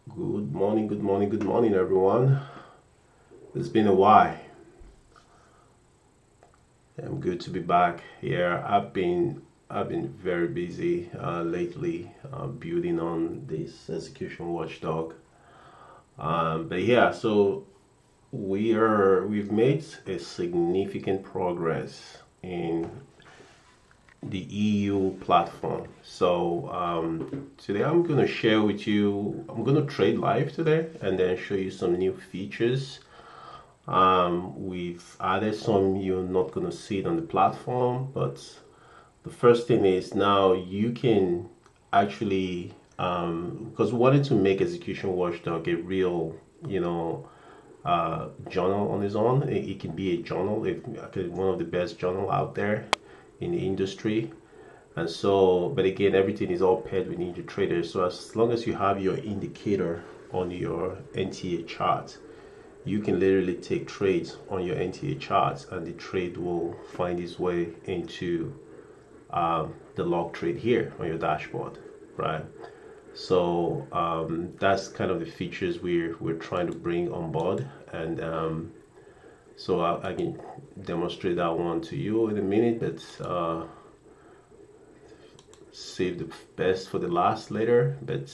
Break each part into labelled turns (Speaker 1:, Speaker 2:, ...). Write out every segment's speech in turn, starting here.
Speaker 1: Good morning, everyone. It's been a while. I'm good to be back here. I've been very busy lately, building on this execution watchdog. But yeah, so we've made a significant progress in the EU platform. So today I'm going to share with you. I'm going to trade live today and then show you some new features. We've added some you're not going to see it on the platform, but the first thing is now you can actually, because we wanted to make Execution Watchdog a real, journal on its own. It can be a journal, if one of the best journal out there in the industry. And so, but again, everything is all paired with NinjaTrader. So as long as you have your indicator on your NTA chart, you can literally take trades on your NTA charts and the trade will find its way into the log trade here on your dashboard, right? So that's kind of the features we're trying to bring on board, and so I can demonstrate that one to you in a minute, but save the best for the last later. But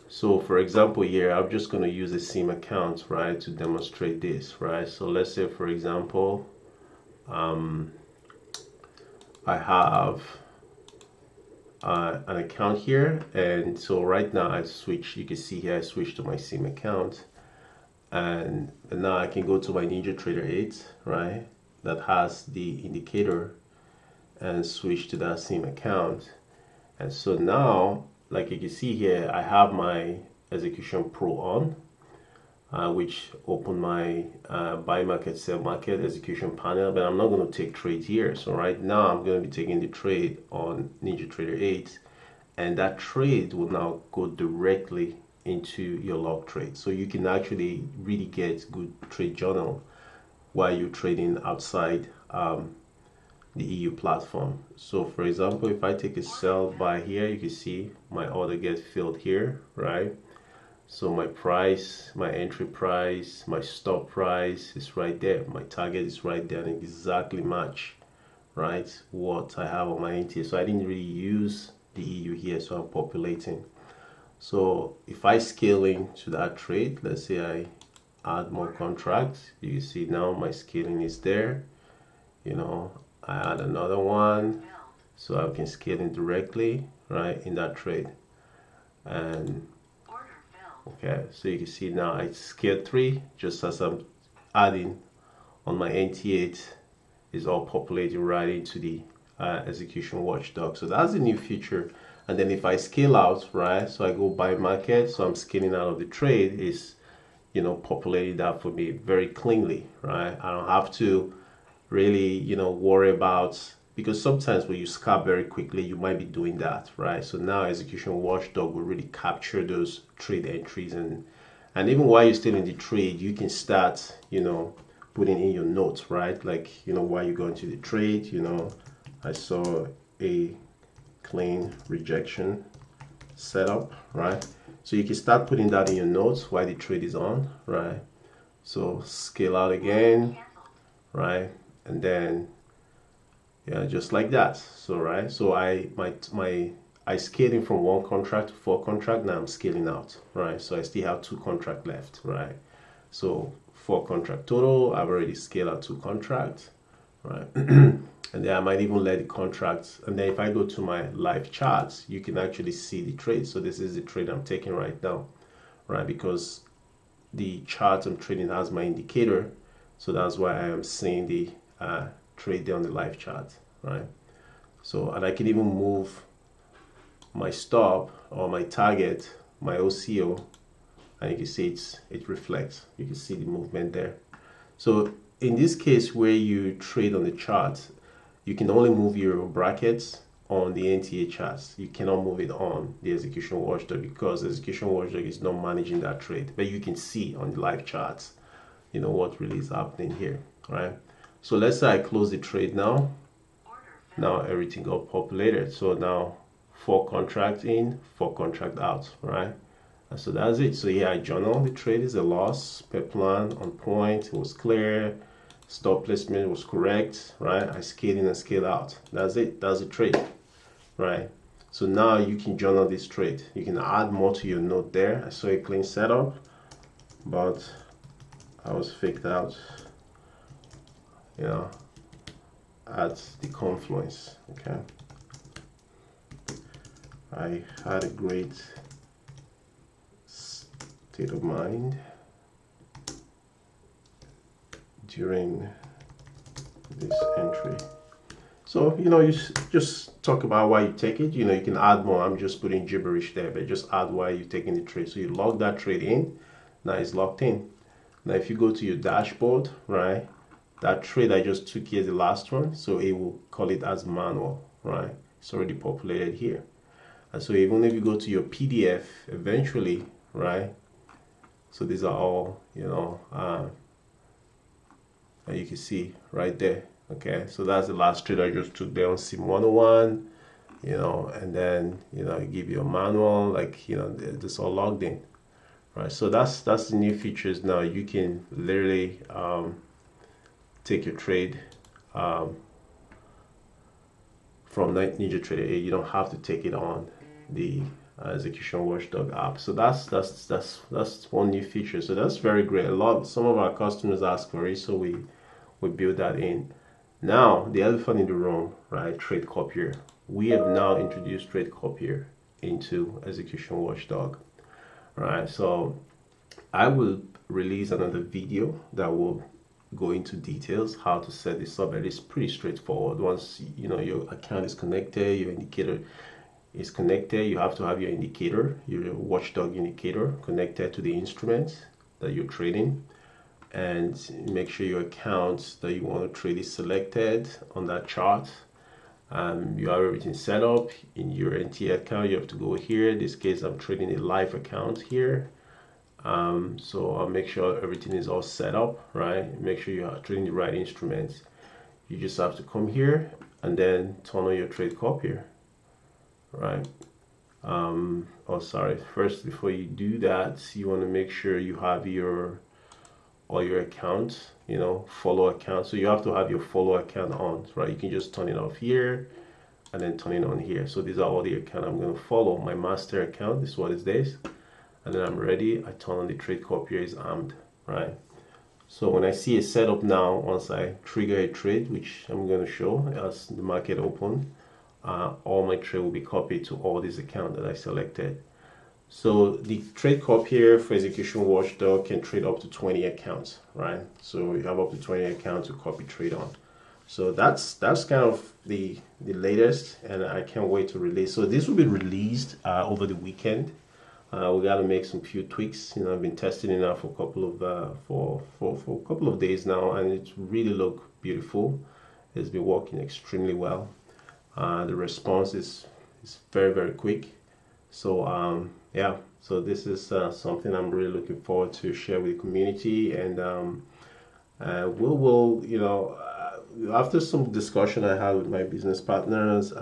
Speaker 1: so for example here, I'm just going to use a sim account, right, to demonstrate this, right? So let's say, for example, I have an account here, and so right now I switch, you can see here I switch to my sim account, and now I can go to my NinjaTrader 8, right, that has the indicator, and switch to that sim account. And so now, like you can see here, I have my Execution Pro on, which open my buy market, sell market execution panel, but I'm not going to take trades here. So right now I'm going to be taking the trade on NinjaTrader 8, and that trade will now go directly into your log trade. So you can actually really get good trade journal while you're trading outside the EU platform. So for example, if I take a sell buy here, you can see my order gets filled here, right? So my price, my entry price, my stop price is right there. My target is right there and exactly match, right, what I have on my NTA. So I didn't really use the EU here, so I'm populating. So if I scale into that trade, let's say I add more contracts, you see now my scaling is there. I add another one, so I can scale in directly, right, in that trade. And okay, so you can see now I scaled 3 just as I'm adding on my NT8 is all populating right into the execution watchdog. So that's a new feature. And then if I scale out, right, so I go buy market, so I'm scaling out of the trade, is populating that for me very cleanly, right? I don't have to really worry about, because sometimes when you scalp very quickly you might be doing that, right? So now execution watchdog will really capture those trade entries, and even while you're still in the trade you can start putting in your notes, right? Like while you go into the trade, I saw a clean rejection setup, right? So you can start putting that in your notes while the trade is on, right? So scale out again, right? And then yeah, just like that. So right, so I scaling from 1 contract to 4 contract. Now I'm scaling out, right? So I still have 2 contract left, right? So 4 contract total. I've already scaled out 2 contracts, right? And then I might even let the contracts, and then if I go to my live charts, you can actually see the trade. So this is the trade I'm taking right now, right? Because the chart I'm trading has my indicator, so that's why I am seeing the trade there on the live chart, right? So, and I can even move my stop or my target, my OCO, and you can see it reflects. You can see the movement there. So in this case where you trade on the chart, you can only move your brackets on the NTA charts. You cannot move it on the execution watchdog because the execution watchdog is not managing that trade, but you can see on the live charts what really is happening here, right? So let's say I close the trade now. Now everything got populated. So now 4 contracts in, 4 contract out, right? So that's it. So yeah, I journal the trade is a loss per plan, on point, it was clear, stop placement was correct, right? I scaled in and scaled out. That's it. That's the trade, right? So now you can journal this trade. You can add more to your note there. I saw a clean setup, but I was faked out, you know, at the confluence. Okay, I had a great state of mind during this entry. So, you know, you just talk about why you take it. You know, you can add more. I'm just putting gibberish there, but just add why you're taking the trade. So you log that trade in. Now it's locked in. Now, if you go to your dashboard, right, that trade I just took here is the last one. So it will call it as manual, right? It's already populated here. And so even if you go to your PDF eventually, right, so these are all, you know, and you can see right there. Okay, so that's the last trade I just took there on Sim 101, you know, and then, you know, I give you a manual, like, you know, this all logged in, right? So that's the new features. Now you can literally take your trade from NinjaTrader 8. You don't have to take it on the Execution Watchdog app. So that's one new feature. So that's very great. Some of our customers ask for it, so we build that in. Now, the elephant in the room, right? Trade Copier. We have now introduced Trade Copier into Execution Watchdog, right? So I will release another video that will go into details how to set this up. It is pretty straightforward. Once you know your account is connected, your indicator is connected, you have to have your indicator, your Watchdog indicator connected to the instrument that you're trading, and make sure your account that you want to trade is selected on that chart. You have everything set up in your NT account. You have to go here. In this case, I'm trading a live account here. So I'll make sure everything is all set up, right? Make sure you are trading the right instruments. You just have to come here and then turn on your trade copier, right? Oh, sorry. First, before you do that, you want to make sure you have all your accounts, you know, follow account. So you have to have your follow account on, right? You can just turn it off here and then turn it on here. So these are all the account I'm going to follow. My master account, this is what is this. And then I'm ready. I turn on the trade copier is armed, right? So when I see a setup now, once I trigger a trade, which I'm going to show as the market open, all my trade will be copied to all these accounts that I selected. So the trade copier for Execution Watchdog can trade up to 20 accounts, right? So you have up to 20 accounts to copy trade on. So that's kind of the latest, and I can't wait to release. So this will be released over the weekend. We got to make some few tweaks. You know, I've been testing it now for a couple of for a couple of days now, and it's really look beautiful. It's been working extremely well. The response is very quick. So yeah, so this is something I'm really looking forward to share with the community, and we'll you know, after some discussion I had with my business partners,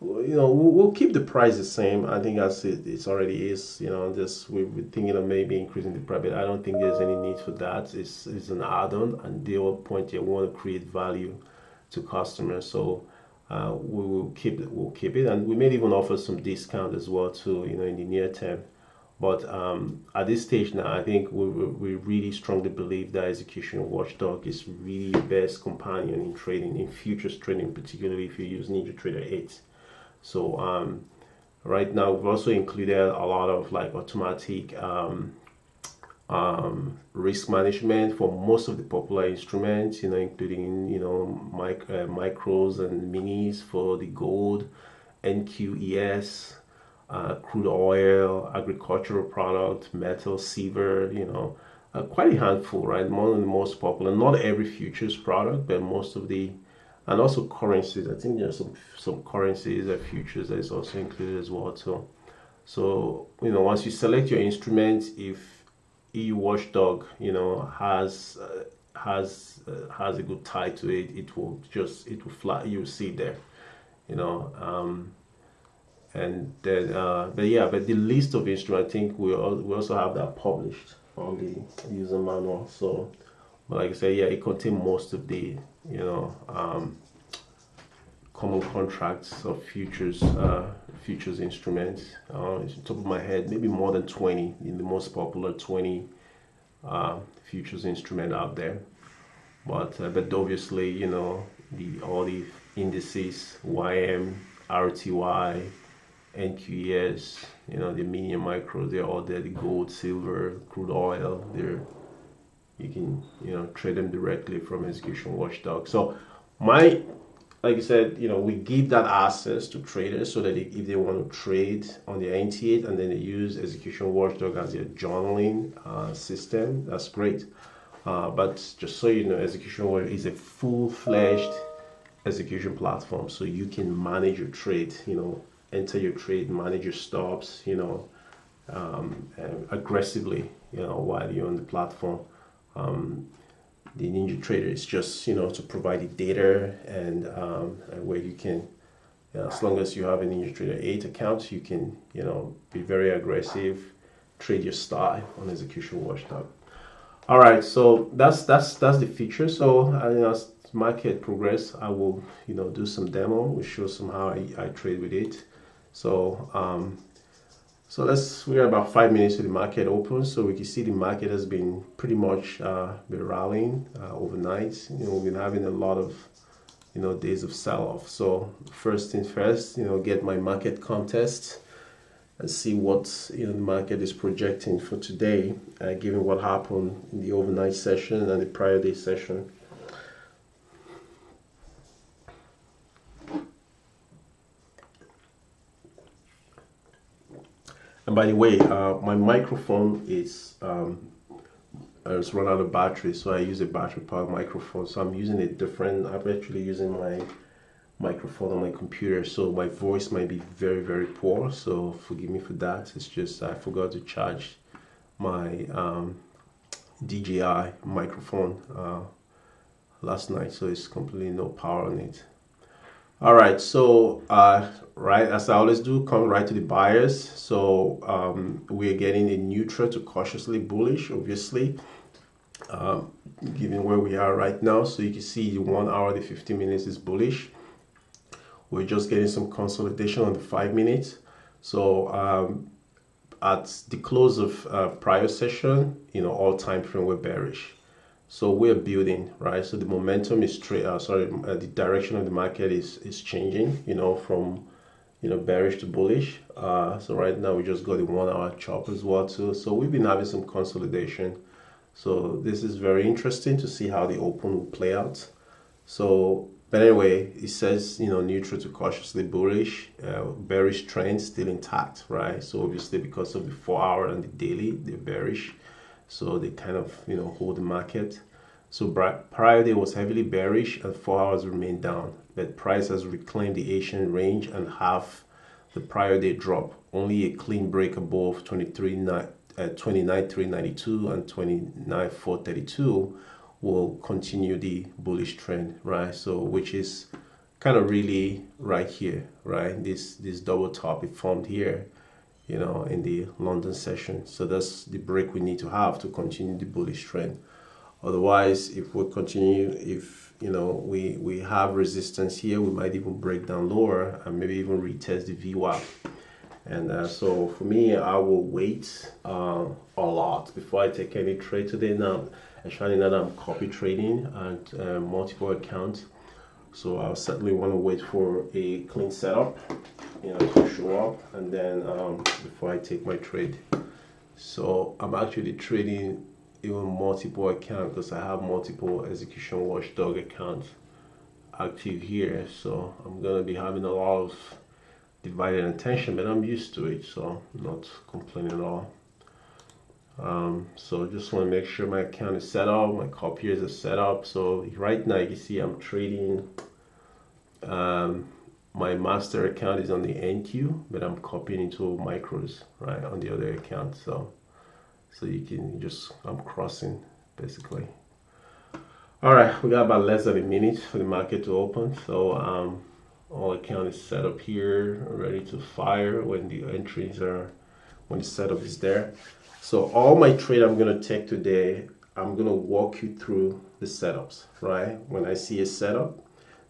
Speaker 1: you know, we'll keep the price the same. I think as it already is, you know, just we're thinking of maybe increasing the price, but I don't think there's any need for that. It's an add-on, and the whole point here, we want to create value to customers. So we will keep it. We'll keep it, and we may even offer some discount as well too, you know, in the near term. But at this stage now, I think we really strongly believe that Execution Watchdog is really the best companion in trading, in futures trading, particularly if you use NinjaTrader 8. So right now we've also included a lot of like automatic risk management for most of the popular instruments, you know, including, you know, micros and minis for the gold, NQES, crude oil, agricultural product, metal, silver, you know, quite a handful, right? One of the most popular, not every futures product, but most of the, and also currencies. I think there's some currencies and futures that is also included as well too. So, you know, once you select your instrument, if EU Watchdog, you know, has a good tie to it, it will fly. You'll see there, you know. And then but the list of instruments, I think we also have that published on the user manual. So but like I said, yeah, it contains most of the common contracts of futures instruments. It's on top of my head, maybe more than 20 in the most popular 20 futures instrument out there. But obviously, all the indices, YM, RTY, NQES, the mini and micros, they're all there. The gold, silver, crude oil, you can trade them directly from Execution Watchdog. So like I said, we give that access to traders so that if they want to trade on the NT8 and then they use Execution Watchdog as their journaling system, that's great. But just so you know, Execution Watchdog is a full-fledged execution platform, so you can manage your trade, enter your trade, manage your stops, aggressively, while you're on the platform. The NinjaTrader is just to provide the data and where you can, as long as you have a NinjaTrader 8 account, you can be very aggressive, trade your style on Execution Watchdog. All right, so that's the feature. So as market progress, I will do some demo. We'll show some how I trade with it. So we're about 5 minutes to the market open, so we can see the market has been pretty much been rallying overnight. We've been having a lot of days of sell-off. So first things first, get my market contest and see what the market is projecting for today, given what happened in the overnight session and the prior day session. And by the way, my microphone is it's run out of battery, so I use a battery powered microphone. So I'm using a different. I'm actually using my microphone on my computer, so my voice might be very, very poor. So forgive me for that. It's just I forgot to charge my DJI microphone last night, so it's completely no power on it. All right, so right, as I always do, come right to the buyers. So we're getting a neutral to cautiously bullish, obviously, given where we are right now. So you can see the 1 hour, the 15 minutes is bullish. We're just getting some consolidation on the 5 minutes. So at the close of prior session, all time frame were bearish. So we're building, right? So the momentum is the direction of the market is changing, from bearish to bullish. So right now we just got the 1 hour chop as well too. So we've been having some consolidation. So this is very interesting to see how the open will play out. So, but anyway, it says neutral to cautiously bullish, bearish trend still intact, right? So obviously because of the 4 hour and the daily, they're bearish. So they kind of hold the market. So prior day was heavily bearish and 4 hours remained down, but price has reclaimed the Asian range and half the prior day drop. Only a clean break above 29,392 and 29,432 will continue the bullish trend, right? So which is kind of really right here, right? This double top it formed here, in the London session. So that's the break we need to have to continue the bullish trend. Otherwise, if we continue, we have resistance here, we might even break down lower and maybe even retest the VWAP. And so for me, I will wait a lot before I take any trade today. Now, actually now that I'm copy trading and multiple accounts, so I'll certainly want to wait for a clean setup, to show up, and then before I take my trade. So I'm actually trading even multiple accounts because I have multiple Execution Watchdog accounts active here. So I'm gonna be having a lot of divided attention, but I'm used to it, so I'm not complaining at all. So just want to make sure my account is set up, my copiers are set up. So right now you can see I'm trading. My master account is on the NQ, but I'm copying into micros right on the other account. So you can just, I'm crossing basically. All right, we got about less than a minute for the market to open. So All account is set up here, ready to fire when the entries are, when the setup is there. So all my trade I'm gonna take today, I'm gonna walk you through the setups, right? When I see a setup,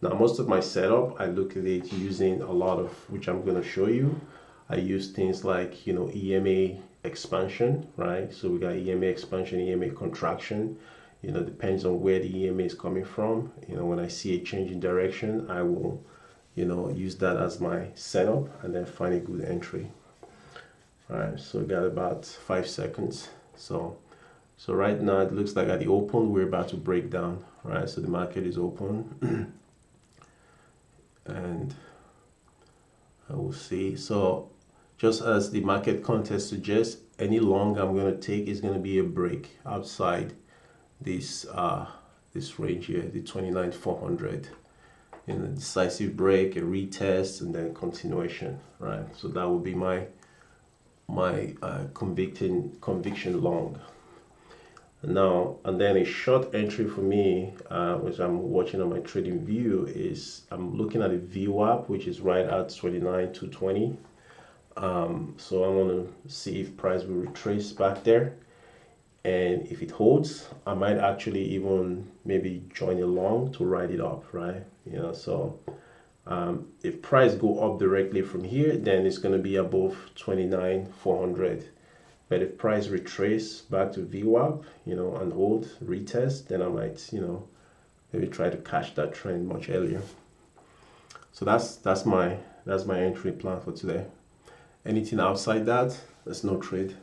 Speaker 1: now most of my setup, I look at it using a lot of, which I'm gonna show you. I use things like, you know, EMA expansion, right? So we got EMA expansion, EMA contraction. You know, depends on where the EMA is coming from. You know, when I see a change in direction, I will, you know, use that as my setup and then find a good entry. All right, so we got about 5 seconds. So right now it looks like at the open we're about to break down, right? So the market is open and I will see. So just as the market context suggests, any long I'm going to take is going to be a break outside this this range here, the 29,400. In a decisive break, a retest, and then continuation, right? So that would be my conviction long. Now, and then a short entry for me, which I'm watching on my trading view, is I'm looking at a VWAP, which is right at 29,220. So I want to see if price will retrace back there, and if it holds, I might actually even maybe join along to ride it up, right? You know, so if price go up directly from here, then it's going to be above 29,400. But if price retrace back to VWAP, you know, and hold retest, then I might, you know, maybe try to catch that trend much earlier. So that's my entry plan for today. Anything outside that, there's no trade.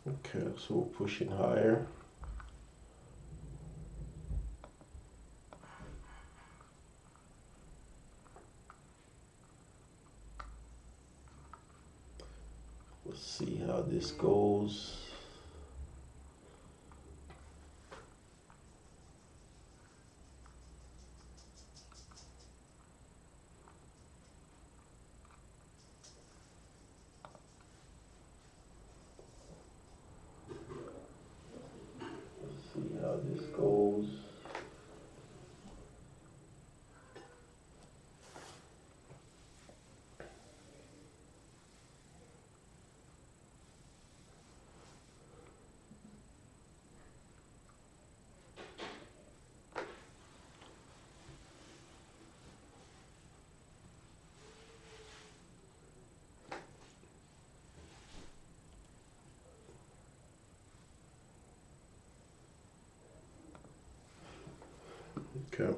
Speaker 1: Okay, so we're pushing higher. Let's see how this goes. Okay.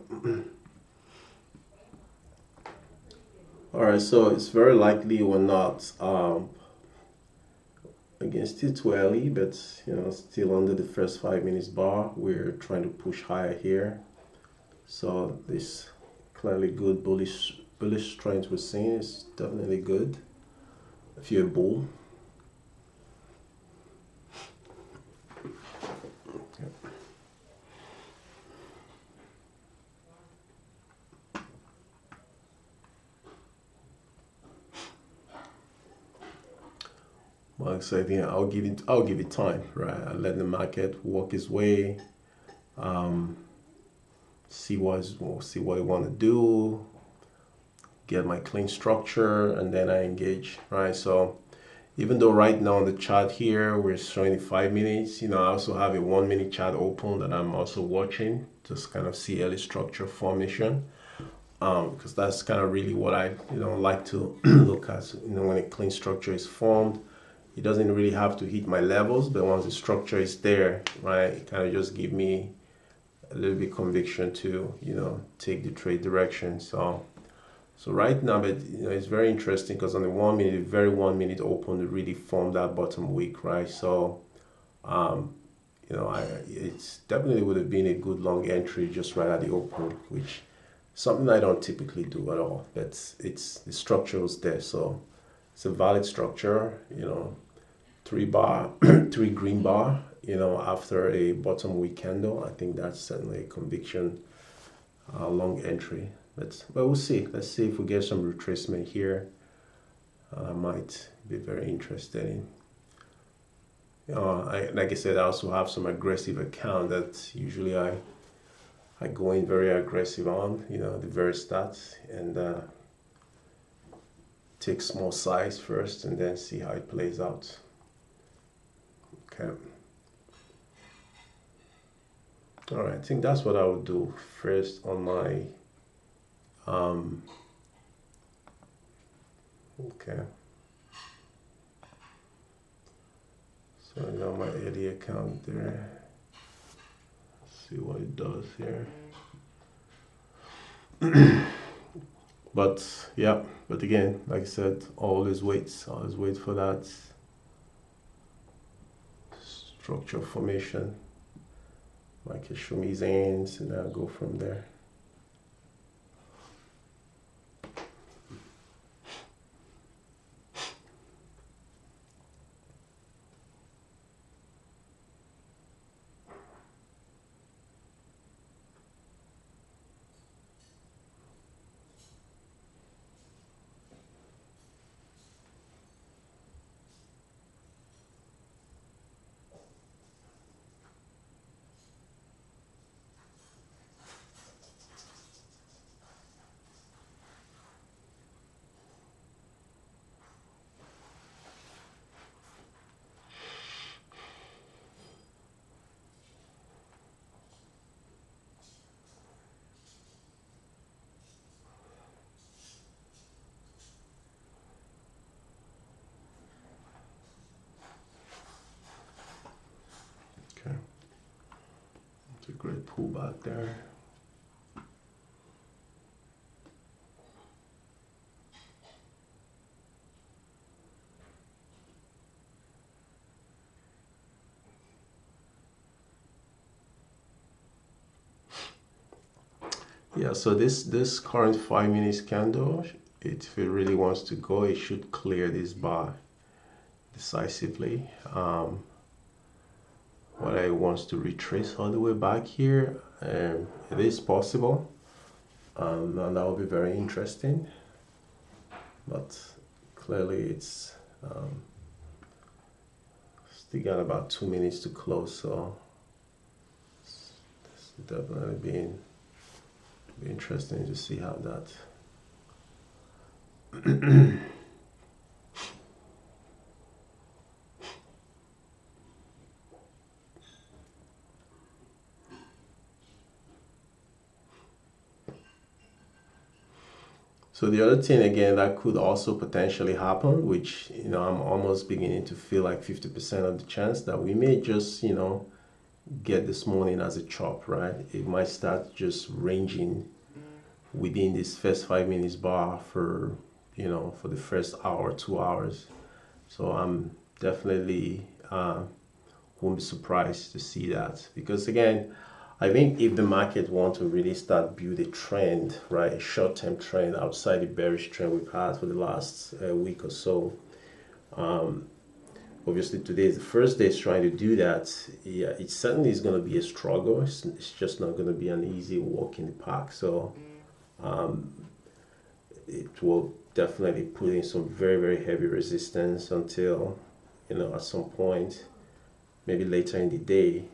Speaker 1: All right, so it's very likely we're not again, still too early, but you know, still under the first 5 minutes bar. We're trying to push higher here. So this clearly good bullish trend we're seeing is definitely good if you're a bull. Like I said, you know, I'll give it time, right? I'll let the market work its way, we'll see what I want to do, get my clean structure, and then I engage, right? So even though right now on the chart here we're showing 5 minutes, I also have a 1 minute chart open that I'm also watching, just kind of see early structure formation, because that's kind of really what I like to look at. When a clean structure is formed, it doesn't really have to hit my levels, but once the structure is there, right, it kind of just give me a little bit conviction to take the trade direction. So right now, but it's very interesting because on the 1 minute, very 1 minute open, to really form that bottom wick, right? So it's definitely would have been a good long entry just right at the open, which something I don't typically do at all. But it's the structure was there, so it's a valid structure. 3 bar, 3 green bar. After a bottom wick candle, I think that's certainly a conviction long entry. But we'll see. Let's see if we get some retracement here. I might be very interested in. Like I said, I also have some aggressive account that usually I go in very aggressive on, the very start, and take small size first and then see how it plays out. Okay. All right, I think that's what I would do first on my okay. So I got my early account there. Let's see what it does here. But yeah, but again, like I said, always wait for that structure formation. Like it show me his ends, and I'll go from there. Okay, it's a great pullback there. Yeah, so this current 5 minutes candle, if it really wants to go, it should clear this bar decisively. What I wants to retrace all the way back here, it is possible, and that will be very interesting. But clearly, it's still got about 2 minutes to close, so it's definitely be interesting to see how that. So the other thing again that could also potentially happen, which I'm almost beginning to feel like 50% of the chance that we may just get this morning as a chop, right? It might start just ranging within this first 5 minutes bar for for the first hour, 2 hours. So I'm definitely won't be surprised to see that, because again, I think if the market wants to really start build a trend, right, a short-term trend outside the bearish trend we've had for the last week or so, obviously today is the first day it's trying to do that. Yeah, it certainly is going to be a struggle. It's just not going to be an easy walk in the park. So it will definitely put in some very, very heavy resistance until at some point, maybe later in the day,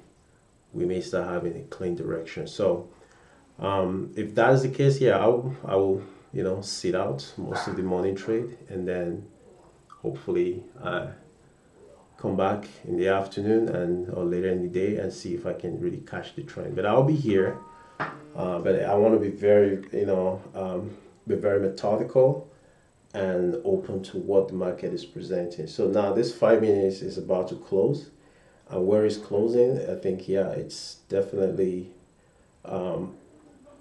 Speaker 1: we may start having a clean direction. So If that is the case, yeah, I will, you know, sit out most of the morning trade, and then hopefully come back in the afternoon and or later in the day and see if I can really catch the trend. But I'll be here. But I want to be very, you know, be very methodical and open to what the market is presenting. So now this 5 minutes is about to close. And where it's closing, I think, yeah, it's definitely,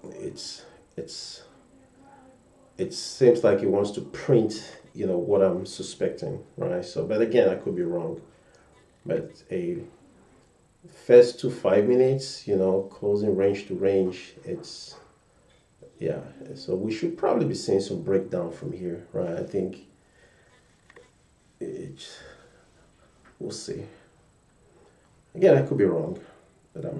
Speaker 1: it's it seems like it wants to print, you know, what I'm suspecting, right? So, but again, I could be wrong. But a first to 5 minutes, you know, closing range to range, it's, yeah. So we should probably be seeing some breakdown from here, right? I think it's, we'll see. Again, I could be wrong, but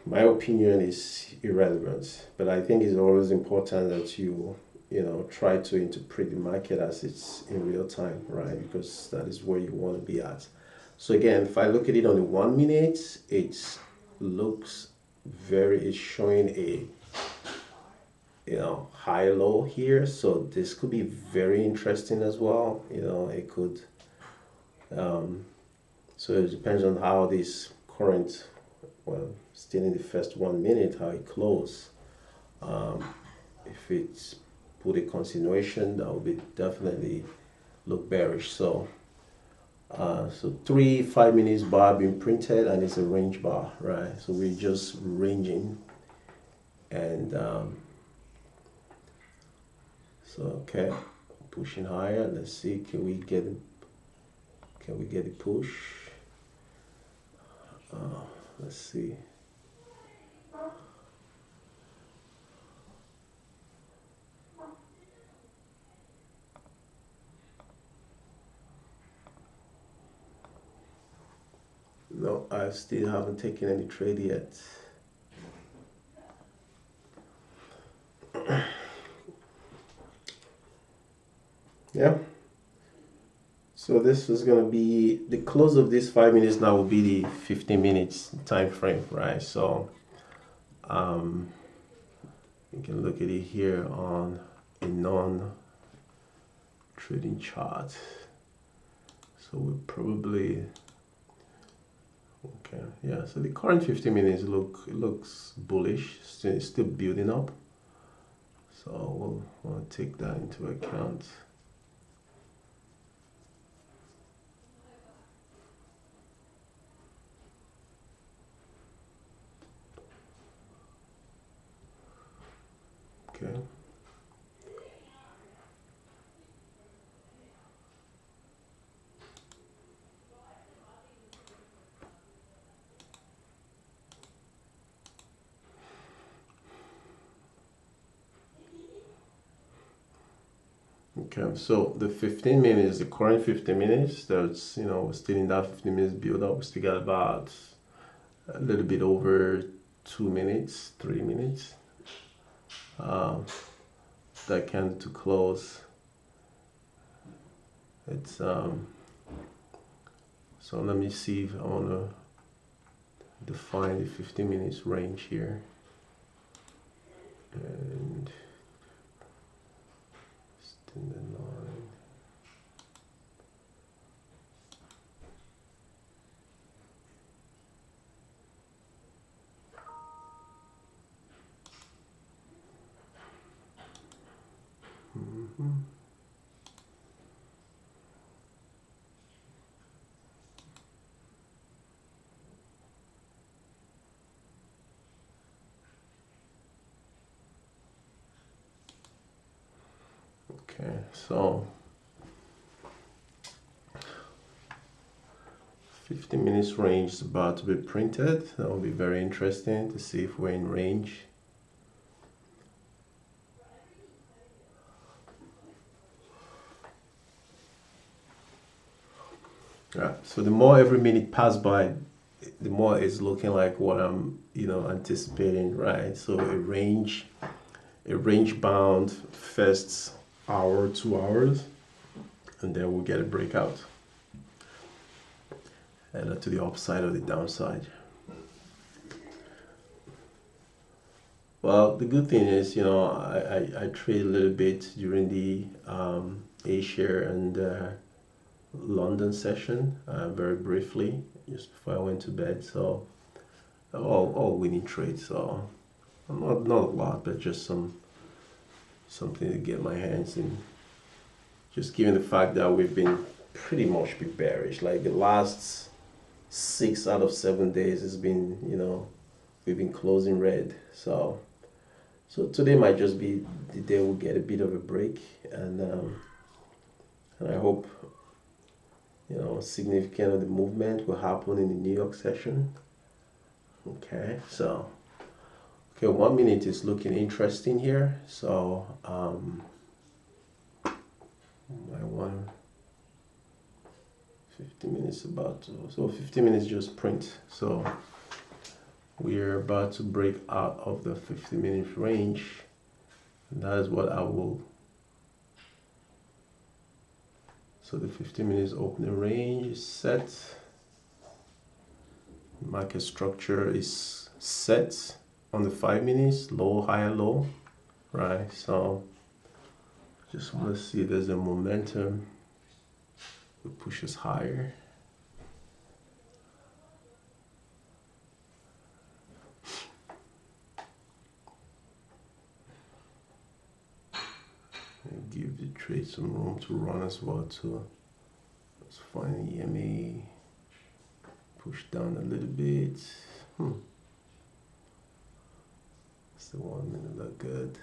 Speaker 1: my opinion is irrelevant. But I think it's always important that you know, try to interpret the market as it's in real time, right? Because that is where you want to be at. So again, if I look at it on the 1 minute, it looks very, it's showing a, you know, high low here. So this could be very interesting as well. You know, it could, so it depends on how this current, well, still in the first 1 minute, how it close. If it's put a continuation, that would be definitely look bearish. So so 5 minutes bar being printed, and it's a range bar, right? So we're just ranging, and so okay, pushing higher. Let's see, can we get a push? Let's see. No, I still haven't taken any trade yet. Yeah. So this is going to be the close of this 5 minutes. Now will be the 15 minutes time frame, right? So you can look at it here on a non-trading chart. So we're probably okay. Yeah. So the current 15 minutes looks bullish. It's still building up. So we'll want to take that into account. Okay. Okay, so the 15 minutes, the current 15 minutes, that's, you know, we're still in that 15 minutes build up. We still got about a little bit over 2 minutes, 3 minutes. That candle to close. It's so let me see if I want to define the 15 minutes range here, and extend the line. Okay, so 15 minutes range is about to be printed. That will be very interesting to see if we're in range. Right, so the more every minute pass by, the more it's looking like what I'm, you know, anticipating, right? So a range bound first hour, 2 hours, and then we'll get a breakout, either to the upside or the downside. Well, the good thing is, I trade a little bit during the A-share and London session, very briefly, just before I went to bed. So all winning trades. So not a lot, but just something to get my hands in. Just given the fact that we've been pretty much bearish, like the last 6 out of 7 days has been, we've been closing red. So today might just be the day we'll get a bit of a break, and I hope significant of the movement will happen in the New York session. Okay, so 1 minute is looking interesting here. So I want 50 minutes about to, so 50 minutes just print. So we're about to break out of the 50-minute range, and that is what I will. So the 50 minutes opening range is set. Market structure is set on the 5 minutes, low, higher, low, right? So just want to see if there's a momentum to push us higher. And give the trade some room to run as well too. Let's find the EMA. Push down a little bit. It's the 1 minute look good.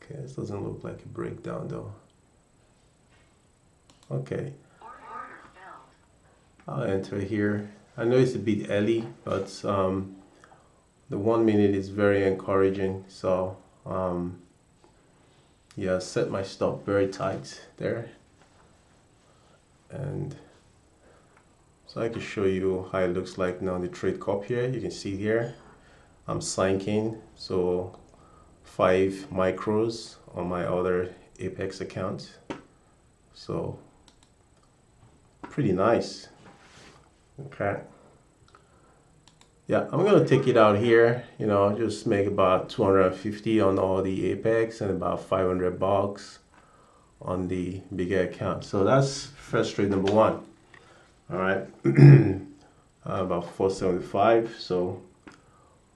Speaker 1: Okay, this doesn't look like a breakdown though. Okay, I'll enter here. I know it's a bit early, but the 1 minute is very encouraging. So yeah, set my stop very tight there. And so I can show you how it looks like now in the trade Copier. You can see here I'm sinking, so 5 micros on my other Apex account. So pretty nice. Okay, yeah, I'm gonna take it out here, just make about 250 on all the Apex and about 500 bucks on the bigger account. So that's first trade number 1. All right. About 475. So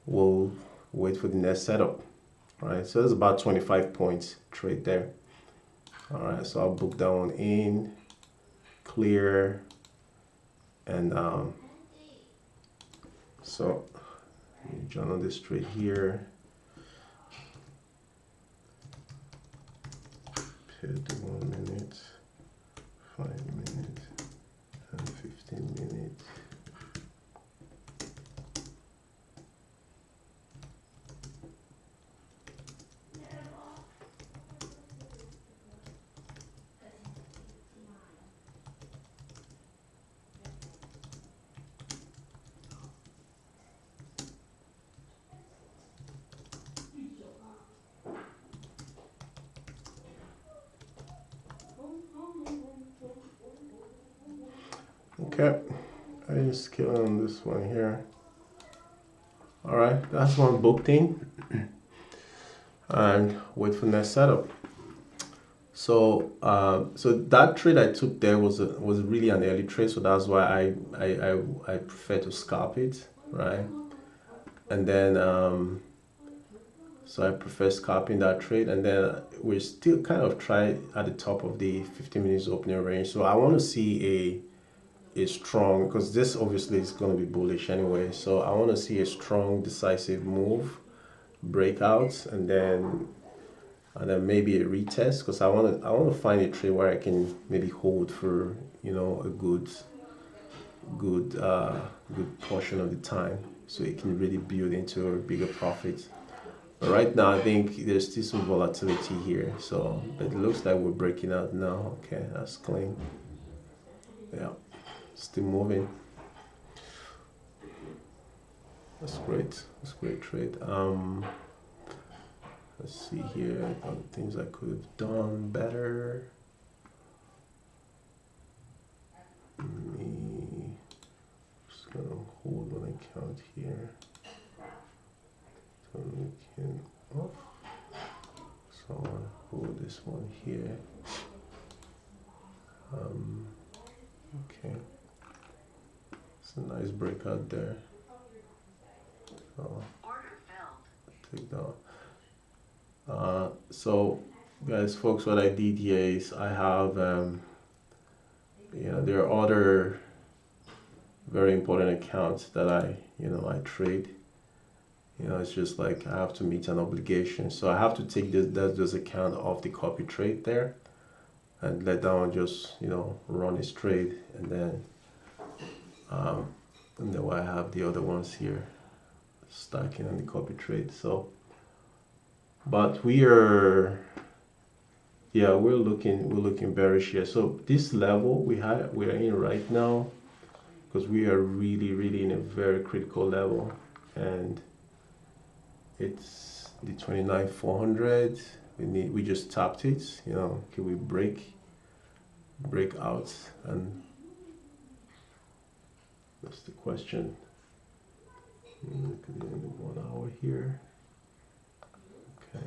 Speaker 1: we'll wait for the next setup. All right, so that's about 25 points trade there. All right, so I'll book that one in, clear, and so let me join on this trade here. Paid to 1 minute, 5 minutes, and 15 minutes. Okay, I just kill on this one here. All right, that's one booked in, and wait for next setup. So so that trade I took there was really an early trade, so that's why I prefer to scalp it, right? And then so I prefer scalping that trade, and then we're still kind of try at the top of the 15 minutes opening range. So I want to see a strong, because this obviously is going to be bullish anyway, so I want to see a strong decisive move, breakouts, and then maybe a retest, because I want to find a trade where I can maybe hold for a good portion of the time, so it can really build into a bigger profit. But right now I think there's still some volatility here, so but it looks like we're breaking out now. Okay, that's clean. Yeah, still moving. That's great. That's great trade. Let's see here, other things I could have done better. Me just gonna hold one account here. So I'll hold this one here. Okay, it's a nice breakout there. So take that. So guys, folks, what I did here is I have there are other very important accounts that I trade. It's just like I have to meet an obligation, so I have to take this account off the copy trade there and let that one just run its trade, and then I have the other ones here stacking on the copy trade. So but we're looking bearish here. So this level we're in right now, because we are really in a very critical level, and it's the 29,400. We just tapped it. Can we break out? And that's the question. Look at the end of 1 hour here. Okay.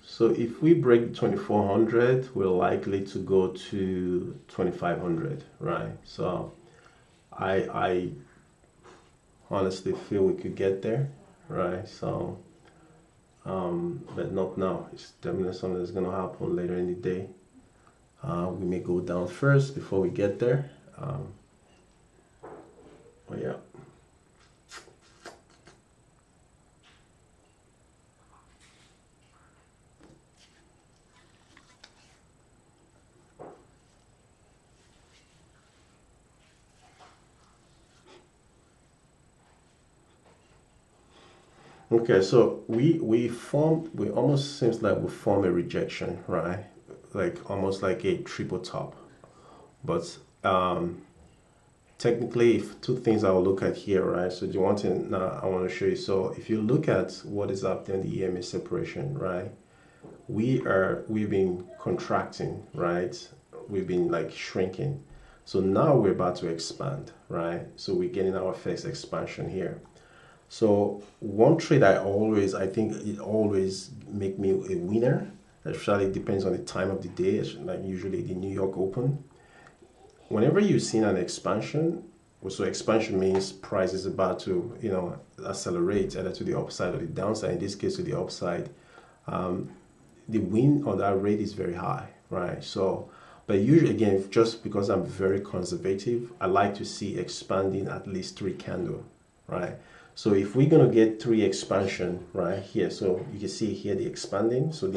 Speaker 1: So if we break 2400, we're likely to go to 2500, right? So I honestly feel we could get there, right? So but not now. It's definitely something that's going to happen later in the day. We may go down first before we get there. But yeah. Okay, so we almost seems like we form a rejection, right? Like almost like a triple top. But technically, if two things I'll look at here, right? So the one thing now I want to show you. So if you look at what is up there in the EMA separation, right? We've been contracting, right? We've been like shrinking. So now we're about to expand, right? So we're getting our first expansion here. So one trade I think it always make me a winner. Especially depends on the time of the day, like usually the New York Open. Whenever you've seen an expansion, so expansion means price is about to accelerate either to the upside or the downside. In this case, to the upside, the win on that rate is very high, right? So, but usually again, just because I'm very conservative, I like to see expanding at least 3 candles, right? So if we're gonna get 3 expansion right here, so you can see here the expanding. So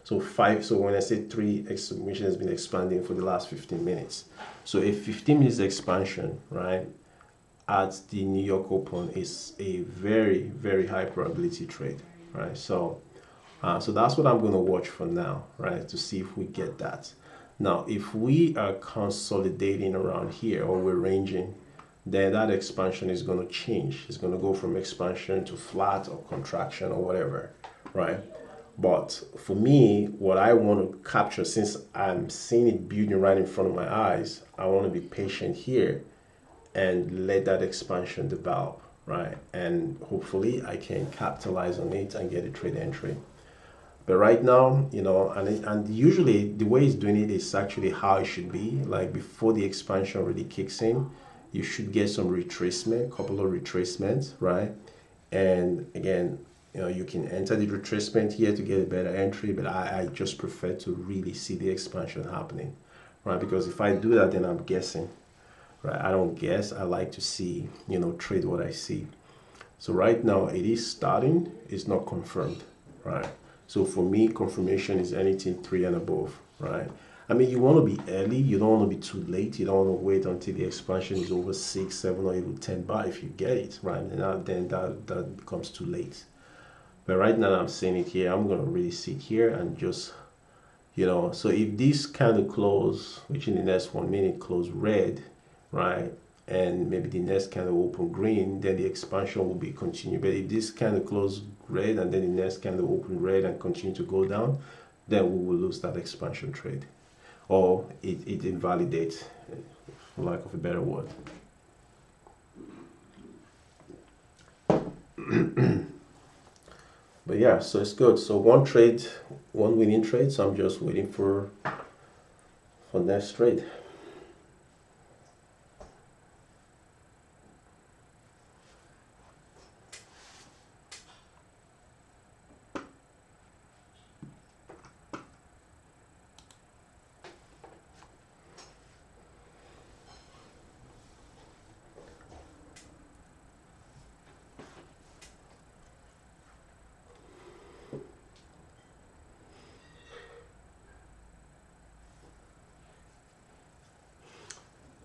Speaker 1: so when I say 3 expansion has been expanding for the last 15 minutes. So a 15 minutes expansion, right, at the New York Open is a very high probability trade, right? So so that's what I'm gonna watch for now, right, to see if we get that. Now, if we are consolidating around here or we're ranging, then that expansion is going to change. It's going to go from expansion to flat or contraction or whatever, right? But for me, what I want to capture, since I'm seeing it building right in front of my eyes, I want to be patient here and let that expansion develop, right? And hopefully I can capitalize on it and get a trade entry. But right now, and usually the way it's doing it is actually how it should be. Like before the expansion really kicks in, you should get some retracement, couple of retracements, right? And again, you can enter the retracement here to get a better entry, but I just prefer to really see the expansion happening, right? Because if I do that, then I'm guessing, right? I don't guess. I like to see, trade what I see. So right now it is starting. It's not confirmed, right? So for me, confirmation is anything 3 and above, right? I mean, you want to be early. You don't want to be too late. You don't want to wait until the expansion is over 6, 7, or even 10 bar if you get it, right? And then that becomes too late. But right now I'm seeing it here. I'm going to really sit here and just, so if this kind of close, which in the next 1 minute close red, right? And maybe the next kind of open green, then the expansion will be continued. But if this kind of close red and then the next kind of open red and continue to go down, then we will lose that expansion trade. Or it invalidates. for lack of a better word. But yeah, so it's good. So one trade, one winning trade. So I'm just waiting for next trade.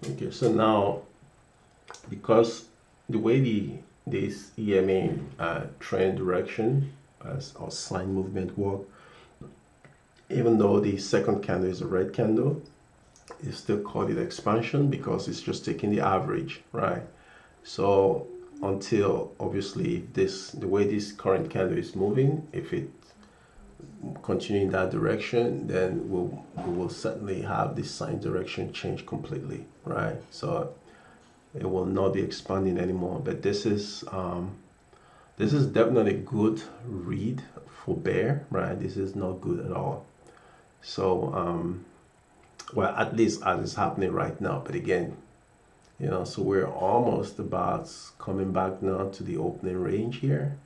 Speaker 1: Okay, so now because the way this EMA trend direction as our sign movement work, even though the second candle is a red candle, it's still called it expansion because it's just taking the average, right? So until obviously the way this current candle is moving, if it continue in that direction, then we will certainly have this sign direction change completely, right? So it will not be expanding anymore. But this is definitely a good read for bear, right? This is not good at all. So well, at least as it's happening right now. But again, you know, so we're almost about coming back now to the opening range here,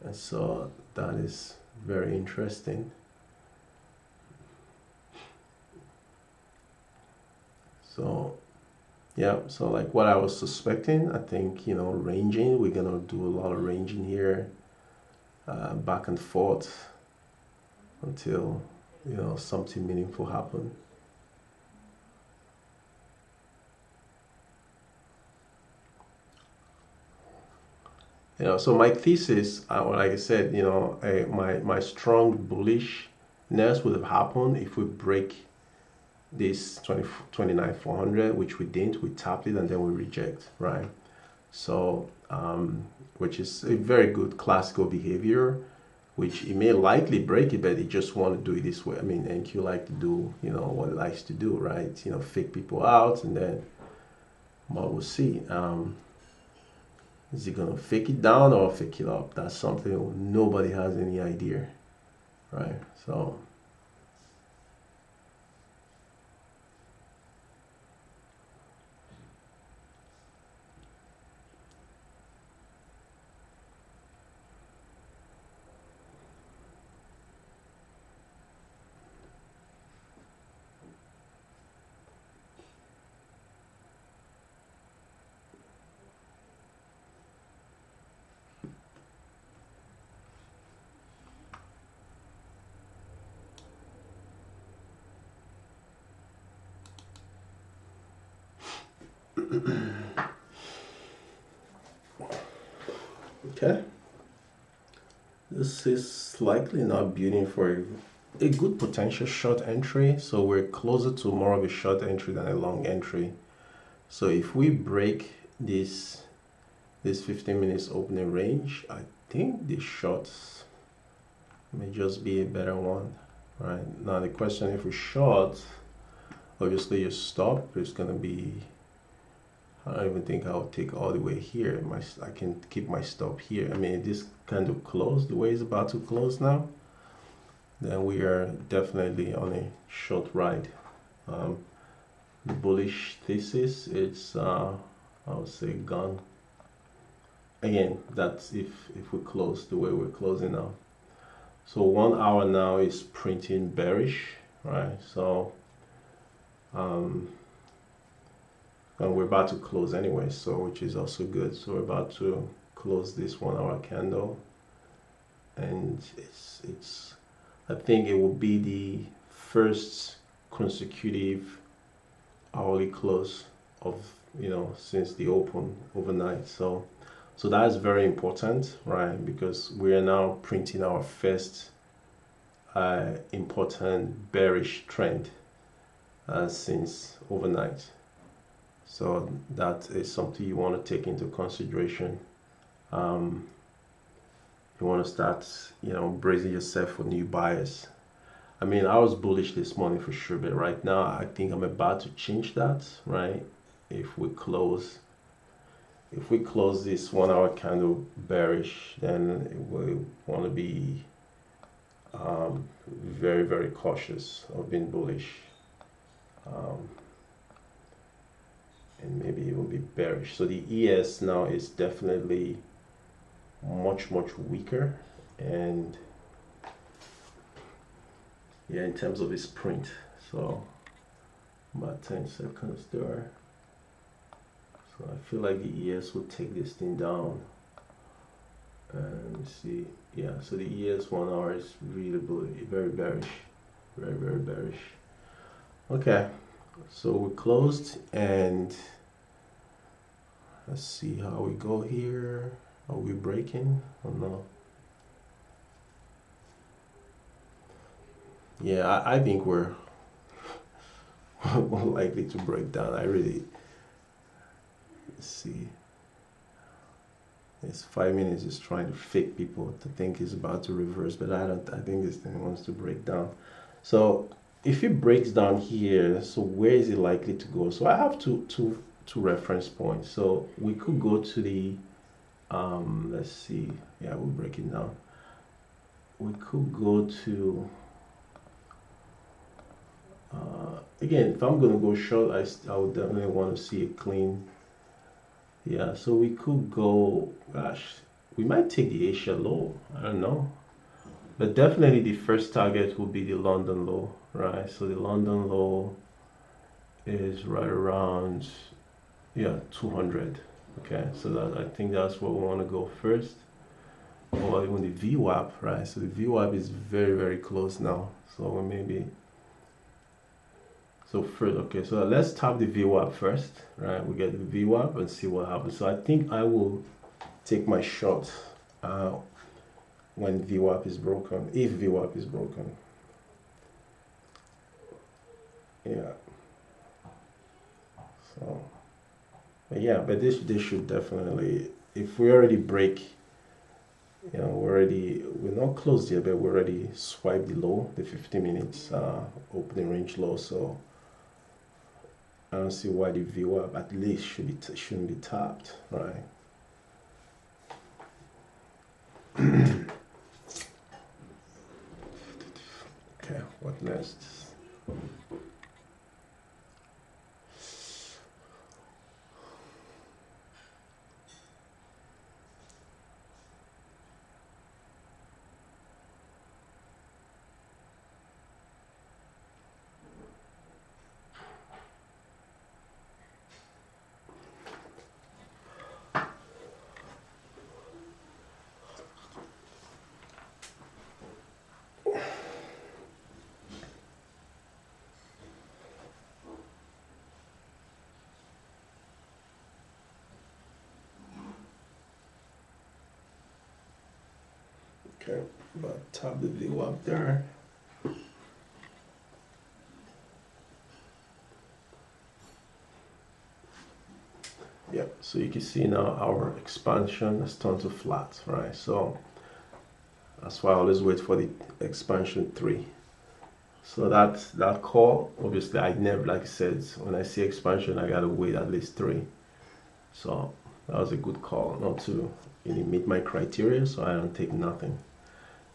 Speaker 1: and so that is very interesting. So yeah, so like what I was suspecting, I think, you know, ranging, we're gonna do a lot of ranging here, back and forth until, you know, something meaningful happen. You know, so my thesis, like I said, you know, my strong bullishness would have happened if we break this 29,400, which we didn't. We tapped it and then we reject, right? So which is a very good classical behavior, which it may likely break it, but it just want to do it this way. I mean, NQ like to do, you know, what it likes to do, right? You know, fake people out, and then, well, we'll see. Is he gonna fake it down or fake it up? That's something nobody has any idea, right? So okay, this is likely not building for a good potential short entry, so we're closer to more of a short entry than a long entry. So if we break this 15 minutes opening range, I think the shorts may just be a better one, right? Now the question, if we short, obviously your stop is going to be, I don't even think I'll take all the way here. I can keep my stop here. I mean, this kind of close, the way it's about to close now, then we are definitely on a short ride. The bullish thesis, it's I would say gone. Again, that's if we close the way we're closing now. So 1 hour now is printing bearish, right? So and we're about to close anyway, so which is also good. So we're about to close this 1 hour candle, and it's I think it will be the first consecutive hourly close of, you know, since the open overnight. So that is very important, right? Because we are now printing our first important bearish trend since overnight. So that is something you want to take into consideration. You want to start, you know, bracing yourself for new buyers. I mean, I was bullish this morning for sure, but right now I think I'm about to change that, right? if we close this 1 hour candle bearish, then we want to be very, very cautious of being bullish, and maybe even be bearish. So the ES now is definitely much weaker, and yeah, in terms of its print. So about 10 seconds there. So I feel like the ES will take this thing down. And see, yeah, so the ES 1 hour is really very bearish, very bearish. Okay, so we closed, and let's see how we go here. Are we breaking or no? Yeah, I think we're more likely to break down. I really, let's see. It's 5 minutes just trying to fake people to think it's about to reverse, but I think this thing wants to break down. So if it breaks down here, so where is it likely to go? So I have two reference points. So we could go to the let's see, yeah, we'll break it down. We could go to again, if I'm gonna go short, I would definitely want to see a clean. Yeah, so we could go, gosh, we might take the Asia low, I don't know. But definitely the first target will be the London low, right? So the London low is right around, yeah, 200. Okay, so that, I think that's what we want to go first. Or even the VWAP, right? So the VWAP is very close now. So we maybe, so first, okay, so let's tap the VWAP first, right? We get the VWAP and see what happens. So I think I will take my shot when VWAP is broken, if VWAP is broken. Yeah. So, but yeah, but this should definitely, if we already break, you know, we're not closed yet, but we already swiped the low, the 50 minutes opening range low. So I don't see why the VWAP at least shouldn't be tapped, right? Okay, what next? Okay, but tap the VWAP there. Yeah, so you can see now our expansion has turned to flat, right? So that's why I always wait for the expansion 3. So that call, obviously I never, like I said, when I see expansion, I gotta wait at least 3. So that was a good call, not to meet my criteria, so I don't take nothing.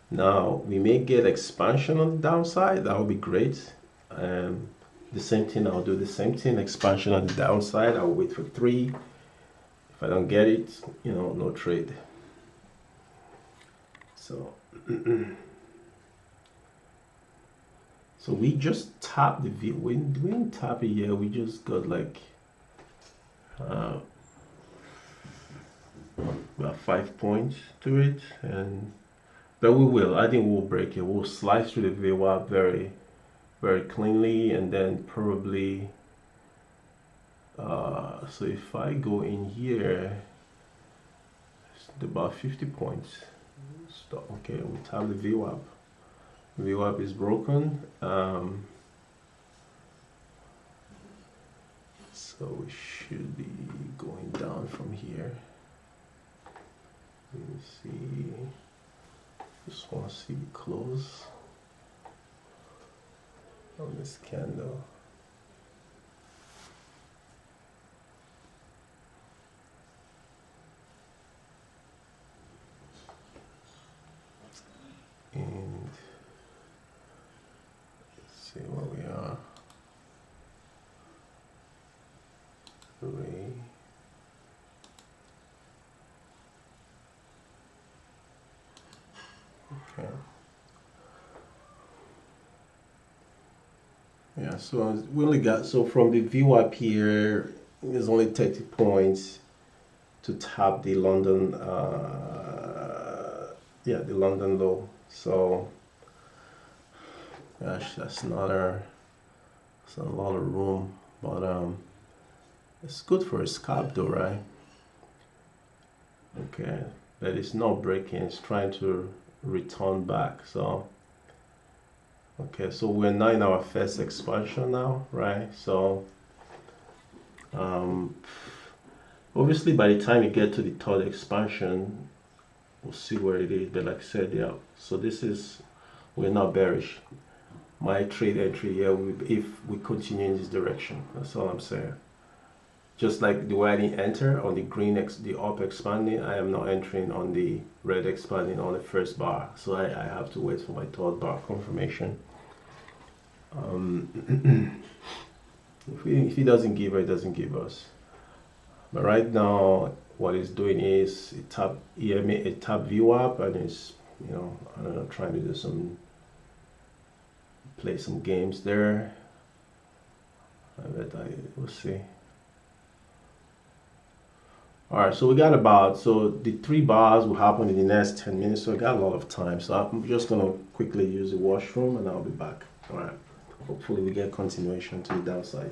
Speaker 1: Now we may get expansion on the downside, that would be great. The same thing, I'll do the same thing, expansion on the downside, I'll wait for 3. If I don't get it, you know, no trade. So so we just tapped the V. We didn't tap it yet, we just got like about 5 points to it, but we will, I think we'll break it. We'll slice through the VWAP very cleanly, and then probably so if I go in here, it's about 50 points. Stop. Okay, we tap the VWAP. VWAP is broken. So we should be going down from here. Let me see. Just want to see the close on this candle. Okay. Yeah, so we only got, so from the view up here, there's only 30 points to tap the London, yeah, the London low. So, gosh, that's not a lot of room, but it's good for a scalp though, right? Okay, but it's not breaking, it's trying to return back. So, okay, so we're now in our first expansion now, right? So, um, obviously by the time you get to the third expansion, we'll see where it is. But like I said, yeah, so this is, we're not bearish. My trade entry here, if we continue in this direction, that's all I'm saying. Just like the way I didn't enter on the green, the up expanding, I am not entering on the red expanding on the first bar. So I have to wait for my third bar confirmation. If he doesn't give her, it doesn't give us. But right now, what it's doing is it tap view up, and it's, you know, I don't know, trying to do play some games there. But we'll see. All right, so we got about, so the 3 bars will happen in the next 10 minutes, so I got a lot of time. So I'm just gonna quickly use the washroom and I'll be back. All right, hopefully we get continuation to the downside.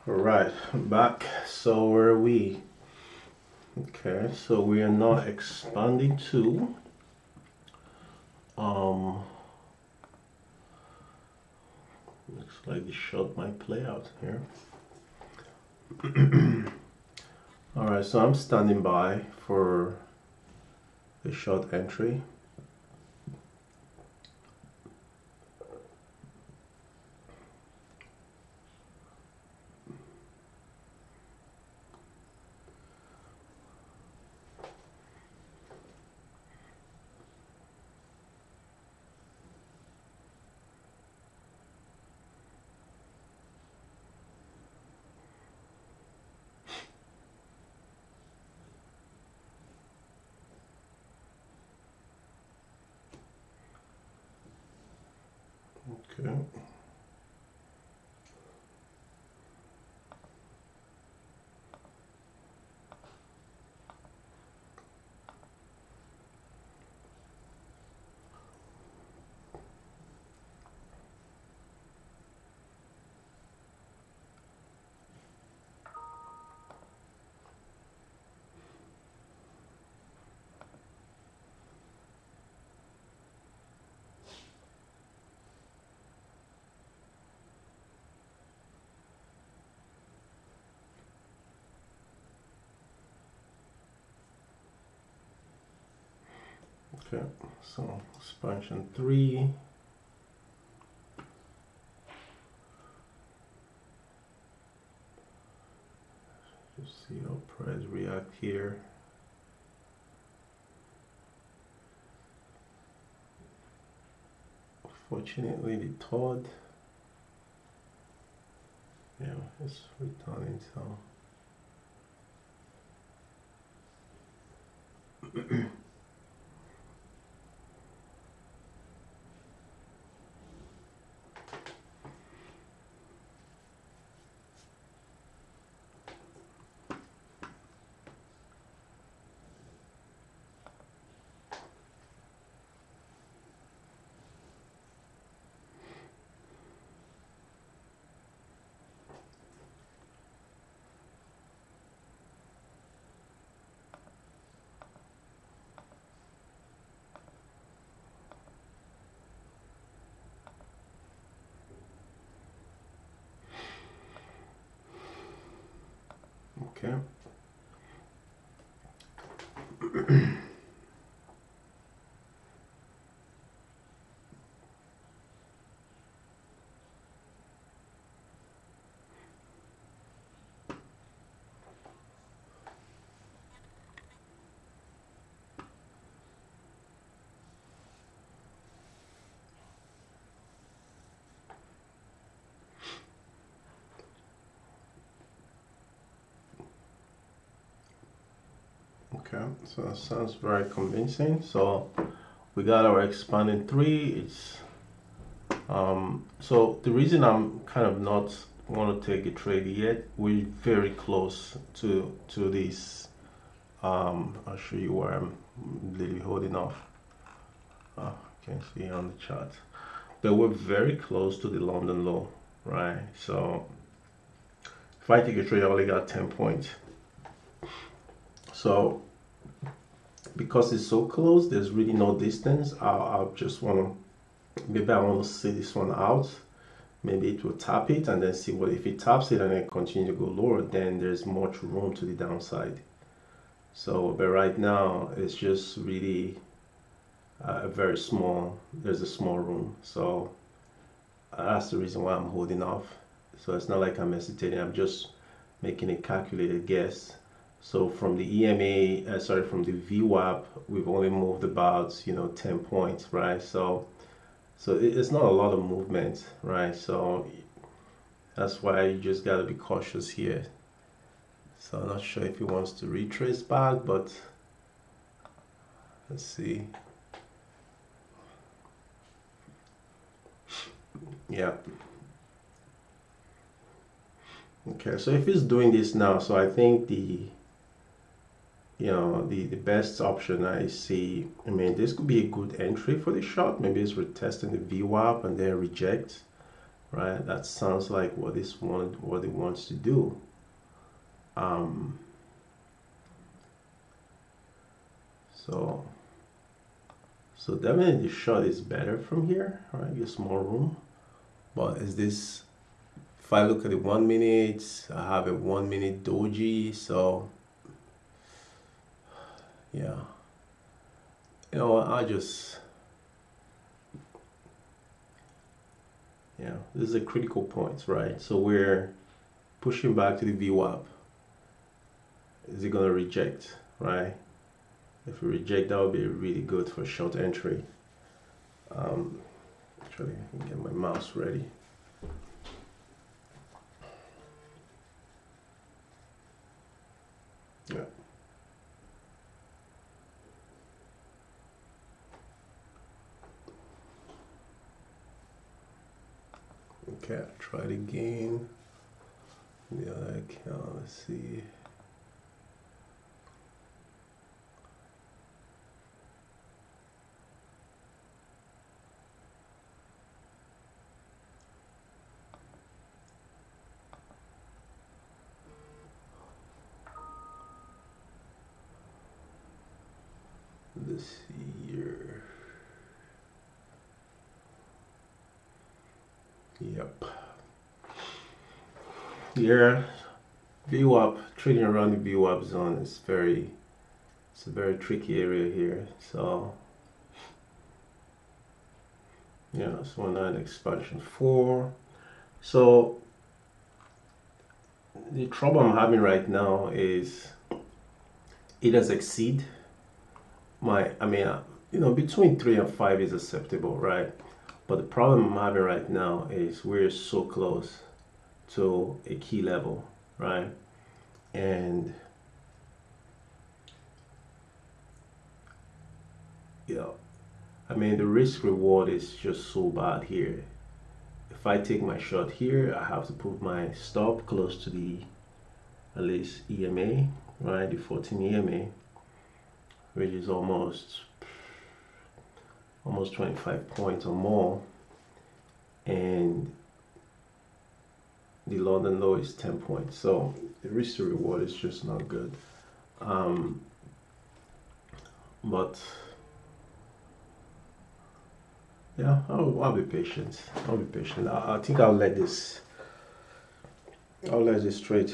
Speaker 1: All right, back. So where are we? Okay, so we are now expanding to looks like the shot might play out here. All right, so I'm standing by for the short entry. Okay. Okay, so expansion 3. Just see how price react here. Fortunately, the Todd, yeah, it's returning, so. Okay. Okay, so that sounds very convincing. So we got our expanding 3. It's so the reason I'm kind of not want to take a trade yet, we're very close to this. I'll show you where I'm literally holding off. You can see on the chart that we're very close to the London low, right? So if I take a trade, I only got 10 points. So because it's so close, there's really no distance. I'll just want to, maybe I want to see this one out. Maybe it will tap it and then see what, if it taps it and then continue to go lower, then there's much room to the downside. So, but right now it's just really a very small, there's a small room. So that's the reason why I'm holding off. So it's not like I'm hesitating, I'm just making a calculated guess. So from the EMA, from the VWAP, we've only moved about 10 points, right? So it's not a lot of movement, right? So that's why you just gotta be cautious here. So I'm not sure if he wants to retrace back, but let's see. Yeah. Okay, so if he's doing this now, so I think the best option I see, I mean, this could be a good entry for the shot. Maybe it's retesting the VWAP and then reject, right? That sounds like what it wants to do. Um, so definitely the shot is better from here, right? Gives more room. But is this, if I look at the 1 minute, I have a 1 minute doji, so yeah. You know what, I just, yeah, this is a critical point, right? So we're pushing back to the VWAP. Is it gonna reject, right? If we reject, that would be really good for short entry. Actually, I can get my mouse ready. Yeah. Okay, try it again. The other account, let's see. This year. Yep. Yeah. VWAP, trading around the VWAP zone is it's a very tricky area here. So, yeah, so 9 expansion 4. So, the trouble I'm having right now is it has exceed between 3 and 5 is acceptable, right? But the problem I'm having right now is we're so close to a key level, right? And the risk reward is just so bad here. If I take my shot here, I have to put my stop close to the at least EMA, right? The 14 EMA, which is almost 25 points or more, and the London low is 10 points. So the risk to reward is just not good. But yeah, I'll be patient. I'll be patient. I think I'll let this trade,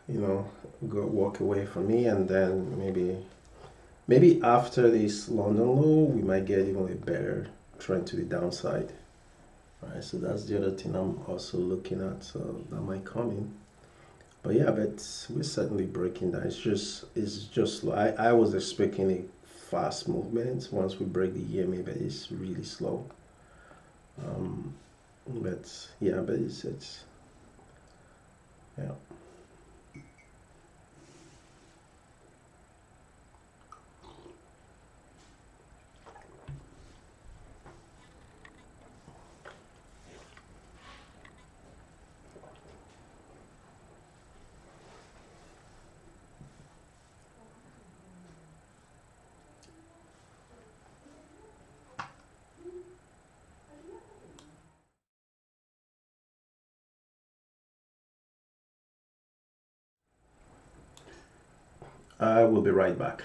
Speaker 1: go walk away from me, and then maybe after this London low, we might get even a better trend to the downside. All right, so that's the other thing I'm also looking at. So that might come in. But yeah, but we're certainly breaking down. It's just I was expecting a fast movement once we break the EMA, but it's really slow. But yeah, but it's yeah. I will be right back.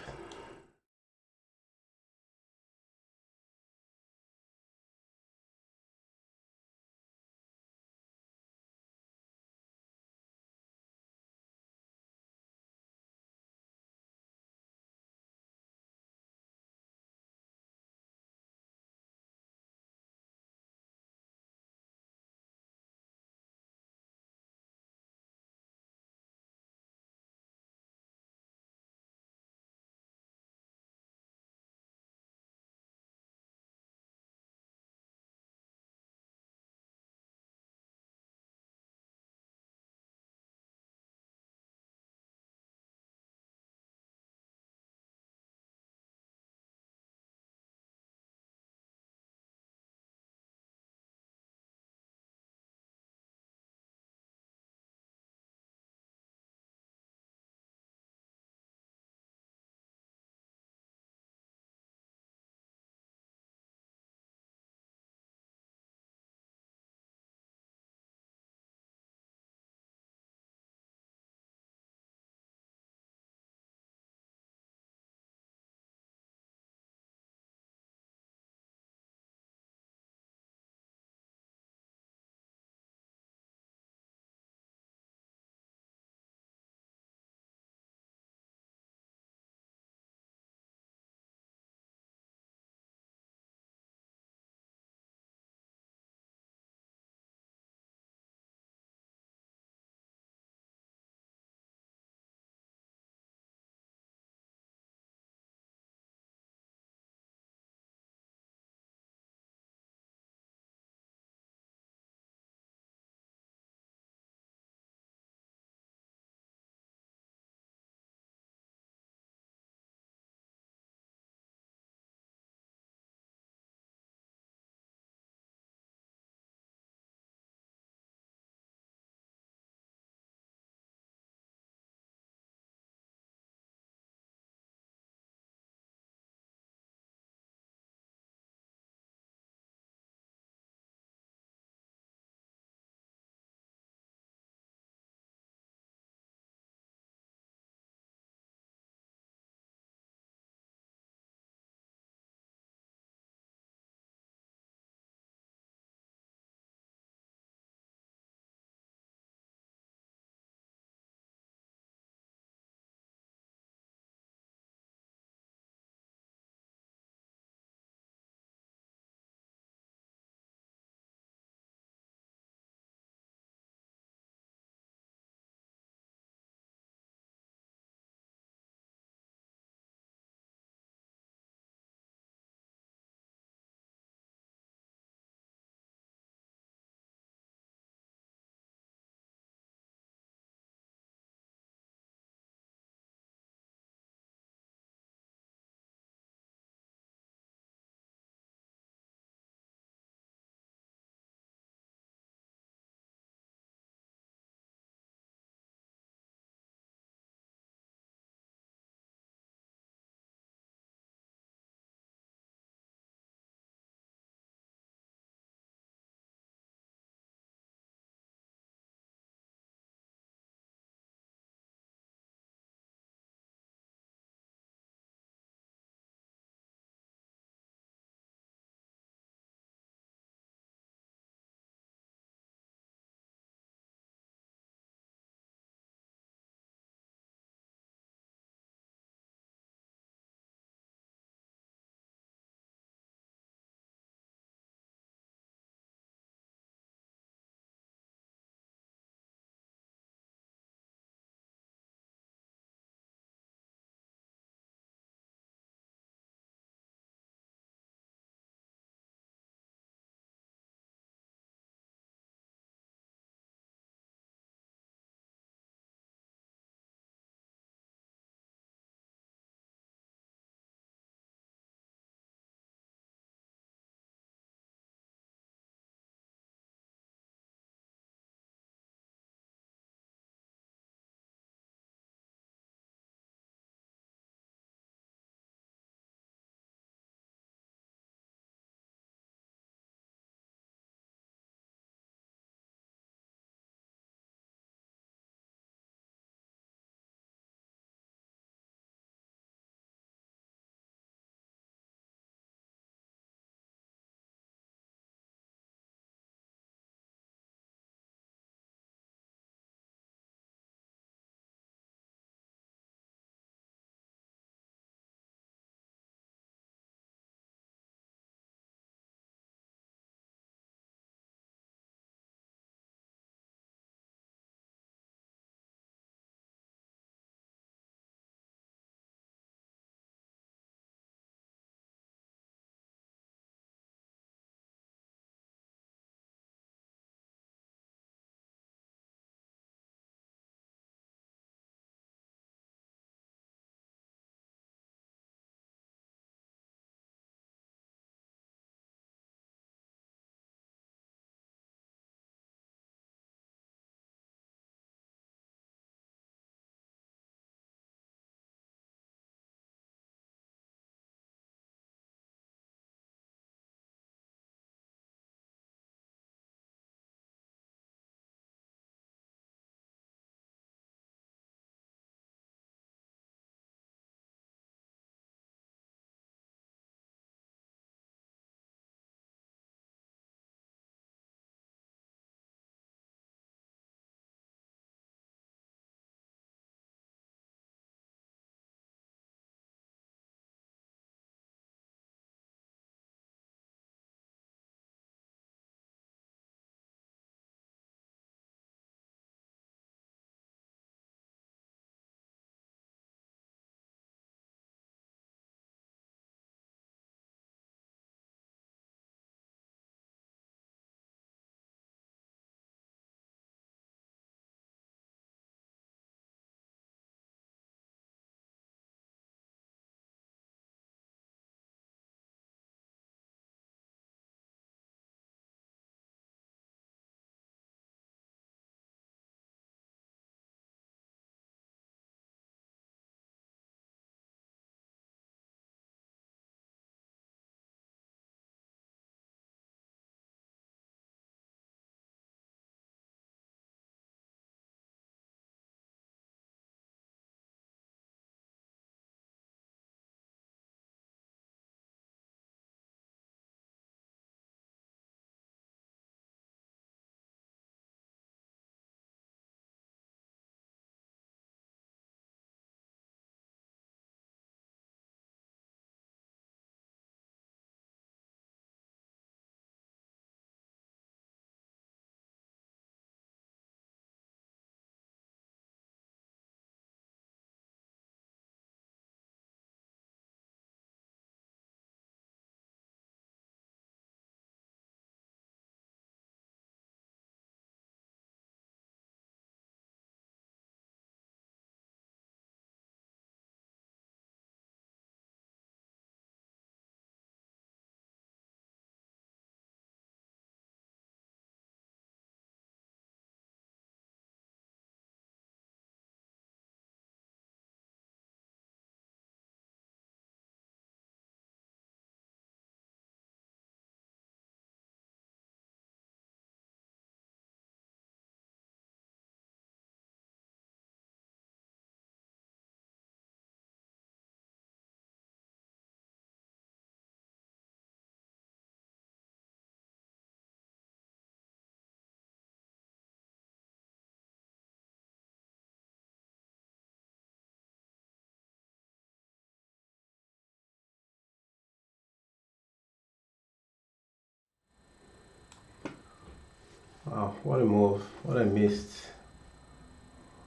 Speaker 1: Wow, what a move. What I missed.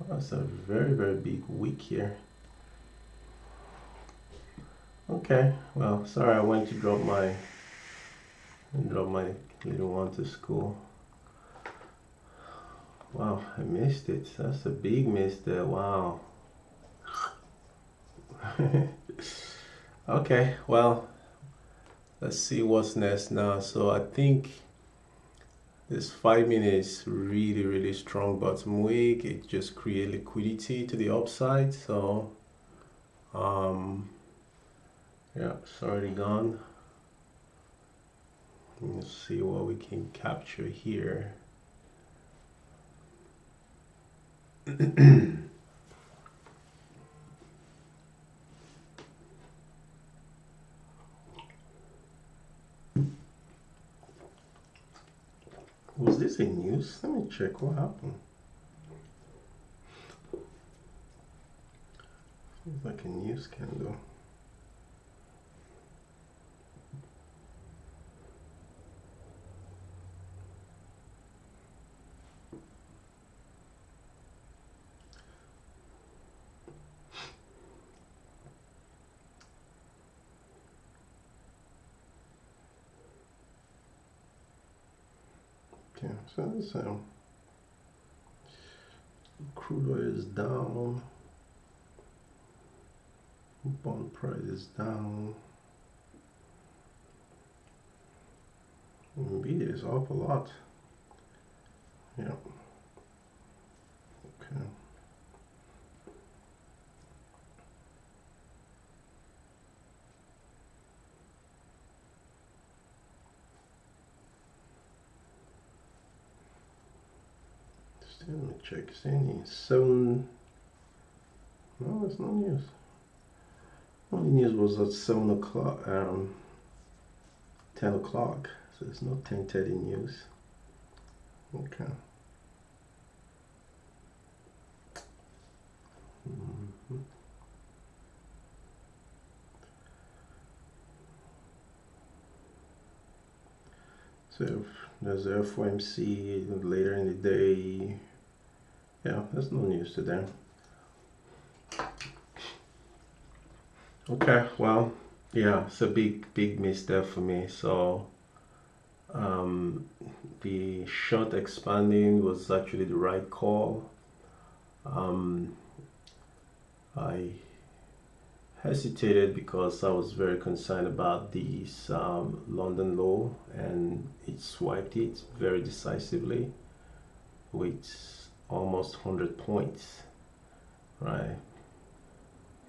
Speaker 1: That's a very, very big week here. Okay, well, sorry I went to drop my little one to school. Wow, I missed it. That's a big miss there. Wow. Okay, well, let's see what's next now. So I think this 5 minutes really, really strong bottom wick. It just create liquidity to the upside. So yeah, it's already gone. Let's see what we can capture here. Was this a news? Let me check what happened. Seems like a news candle. Okay, so this crude oil is down, bond price is down, Nvidia is up a lot. Yeah. Okay. Still, let me check. Is there any 7? No, there's no news. Only news was at 7 o'clock, 10 o'clock. So there's no 10:30 news. Okay. So if there's the FOMC later in the day. Yeah, there's no news today. Okay, well, yeah, it's a big miss there for me. So the short expanding was actually the right call. I hesitated because I was very concerned about this London low, and it swiped it very decisively with almost 100 points, right?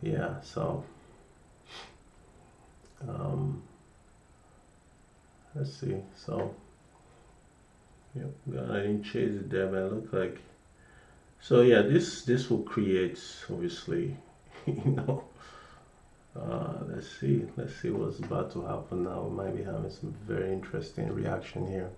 Speaker 1: Yeah, so let's see. So yep, I didn't chase it there, but it looked like, so yeah, this will create, obviously, you know, let's see what's about to happen now. We might be having some very interesting reaction here.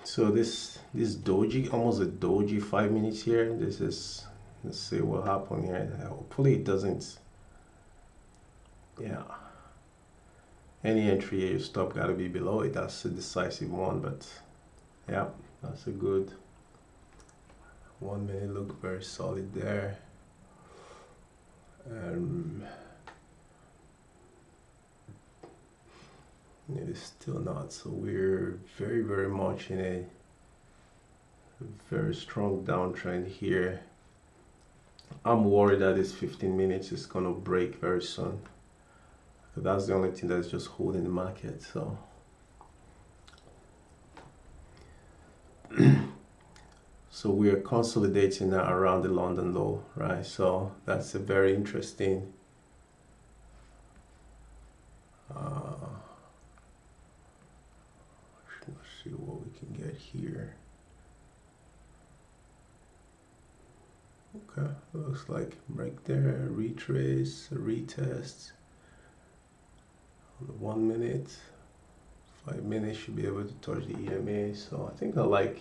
Speaker 1: So this doji, almost a doji 5 minutes here. This is, let's see what happened here. Hopefully it doesn't, yeah, any entry here, your stop got to be below it. That's a decisive one, but yeah, that's a good 1 minute. Look very solid there. It is still not, so we're very much in a very strong downtrend here. I'm worried that this 15 minutes is gonna break very soon. That's the only thing that's just holding the market. So so we are consolidating now around the London low, right? So that's a very interesting let's see what we can get here. Okay, looks like break there, retrace, retest. 1 minute, 5 minutes should be able to touch the EMA. So I think I like,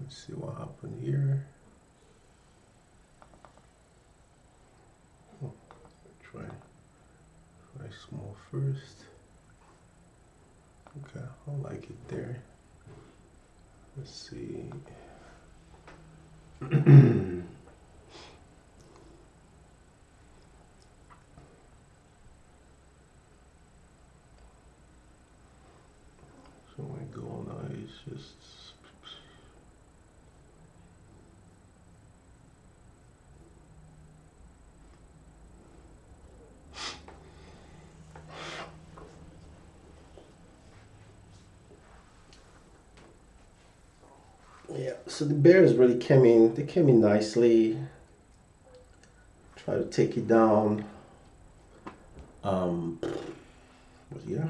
Speaker 1: let's see what happened here. first. Okay, I like it there. Let's see. So my goal now is just yeah. So the bears really came in. They came in nicely. Try to take it down. But yeah.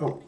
Speaker 1: Oh.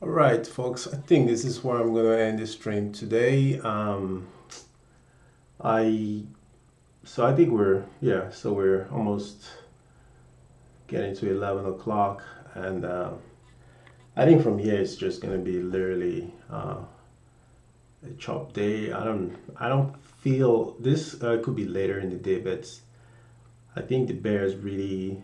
Speaker 1: All right, folks, I think this is where I'm going to end the stream today. I so I think we're almost getting to 11 o'clock, and I think from here it's just going to be literally a chop day. I don't feel this could be later in the day, but I think the Bears really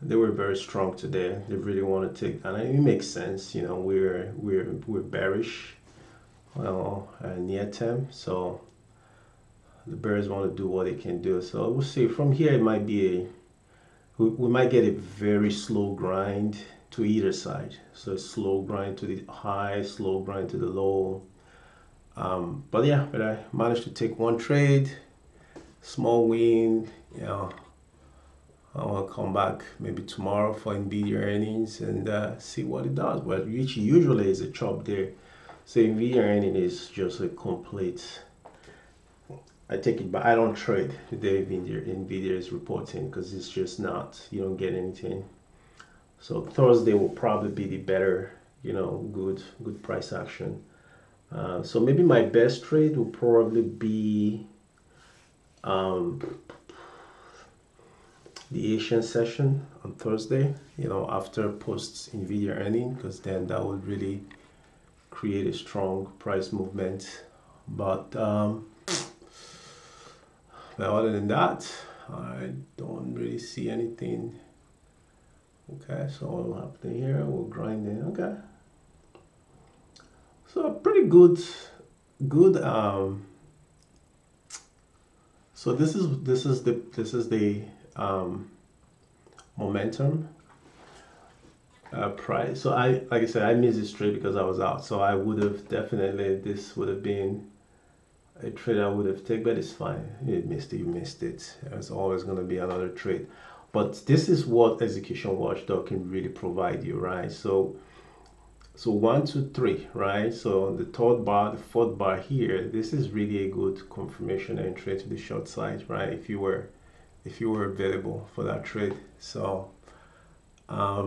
Speaker 1: they were very strong today. They really want to take, and it makes sense. You know, we're bearish, well, near term, so the Bears want to do what they can do. So we'll see. From here, it might be we might get a very slow grind to either side. So a slow grind to the high, slow grind to the low. But yeah, but I managed to take one trade, small win. You know, I want to come back maybe tomorrow for Nvidia earnings and see what it does. But which usually is a chop there. So Nvidia earning is just a complete. I take it, but I don't trade the day Nvidia is reporting because it's just not. You don't get anything. So Thursday will probably be the better, good price action. So maybe my best trade will probably be the Asian session on Thursday, after post Nvidia earning, because then that would really create a strong price movement. But other than that, I don't really see anything. Okay, so what will happen here? We'll grind in. Okay, so pretty good. So this is the momentum price. So like I said, I missed this trade because I was out. So I would have definitely, this would have been a trade I would have taken, but it's fine. You missed it. There's always going to be another trade. But this is what Execution Watchdog can really provide you, right? So 1, 2, 3, right? So the third bar, the fourth bar here, this is really a good confirmation entry to the short side, right? If you were available for that trade. So I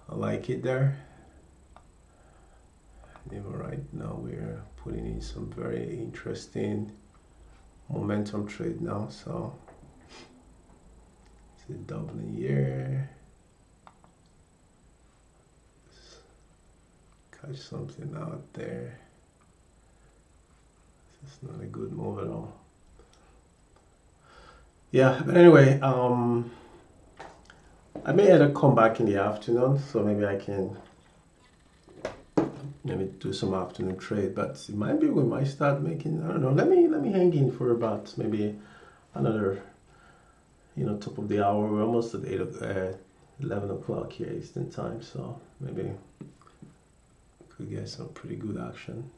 Speaker 1: like it there. Even right now we're putting in some very interesting momentum trade now. So it's a doubling here. Catch something out there. This is not a good move at all. Yeah, but anyway, I may either come back in the afternoon, so maybe I can maybe do some afternoon trade, but it might be we might start making, I don't know, let me hang in for about maybe another, top of the hour. We're almost at 11 o'clock here Eastern time, so maybe could get some pretty good action.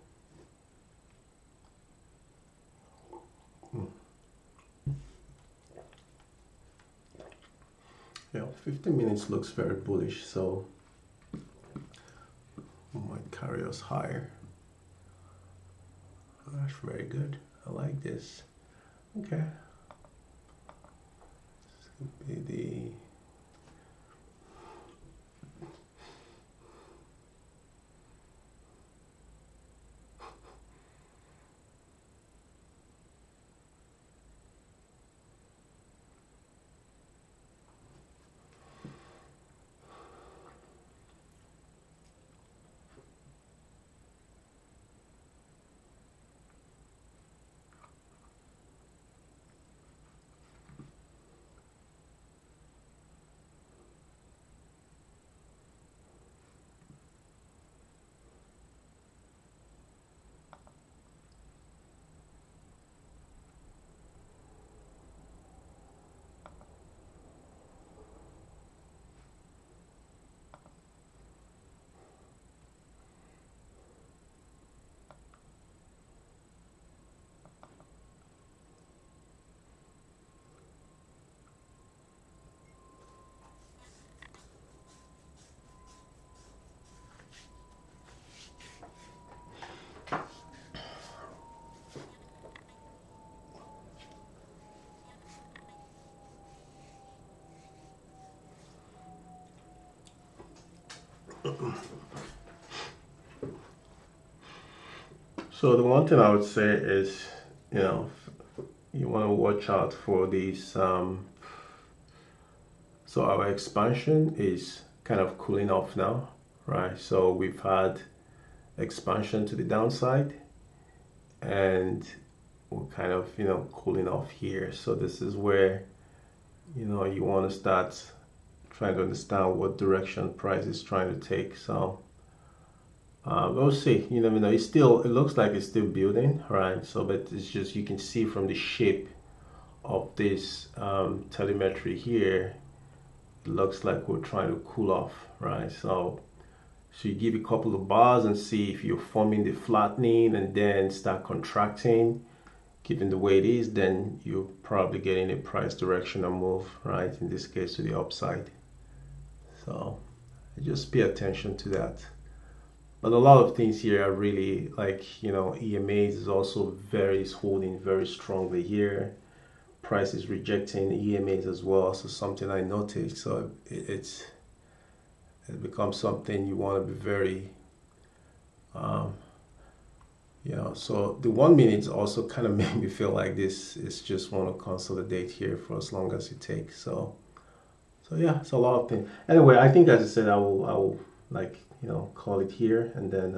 Speaker 1: Yeah, 15 minutes looks very bullish, so we might carry us higher. That's very good. I like this. Okay. This could be the So the one thing I would say is, you know, you want to watch out for these. So our expansion is kind of cooling off now, right? So we've had expansion to the downside, and we're kind of, cooling off here. So this is where, you want to start trying to understand what direction price is trying to take. So we'll see. You never know. It looks like it's still building, right? So, but it's just, you can see from the shape of this telemetry here, it looks like we're trying to cool off, right? So you give a couple of bars and see if you're forming the flattening and then start contracting. Given the way it is, then you're probably getting a price directional move, right? In this case, to the upside. So just pay attention to that. But a lot of things here are really like, EMAs is also is holding very strongly here. Price is rejecting EMAs as well. So something I noticed. So it becomes something you want to be very, so the 1 minute also kind of made me feel like this is just want to consolidate here for as long as it takes. So yeah, it's a lot of things. Anyway, I think, as I said, I will like, call it here, and then,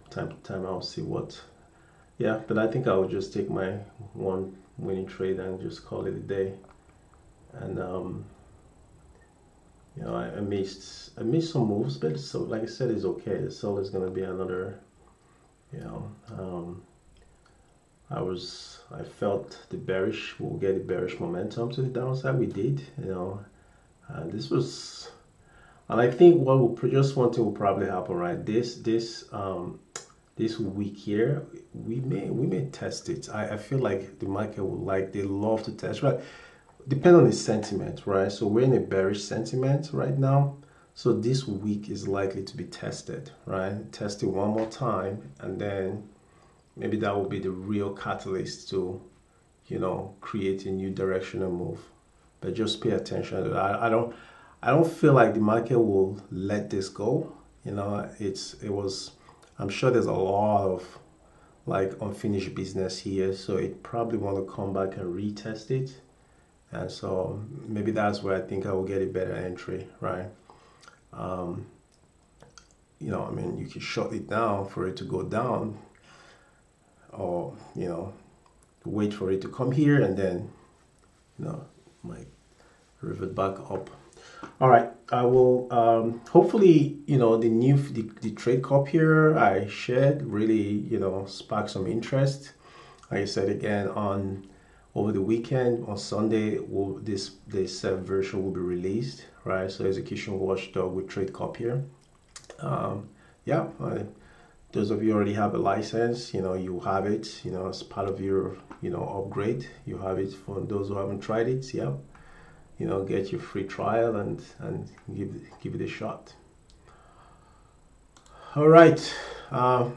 Speaker 1: time to time I'll see what, but I think I will just take my one winning trade and just call it a day. And, I missed some moves, but so like I said, it's okay. It's always going to be another, I felt the bearish, we'll get the bearish momentum to the downside. We did, and this was, and I think what will just one thing will probably happen, right? This week here, we may test it. I feel like the market would they love to test, right? Depend on the sentiment, right? So we're in a bearish sentiment right now. So this week is likely to be tested, right? Test it one more time, and then maybe that will be the real catalyst to, create a new directional move. But just pay attention to that. I don't feel like the market will let this go. I'm sure there's a lot of like unfinished business here, so it probably want to come back and retest it. And so maybe that's where I think I will get a better entry, right? You can shut it down for it to go down, or, wait for it to come here and then, might revert back up. All right, I will, hopefully, the trade Copier I shared really, sparked some interest. Like I said, again, over the weekend, on Sunday, this version will be released, right? So execution Watchdog with trade Copier. Those of you already have a license, you have it, as part of your, upgrade. You have it. For those who haven't tried it, get your free trial and give it a shot. All right, adios.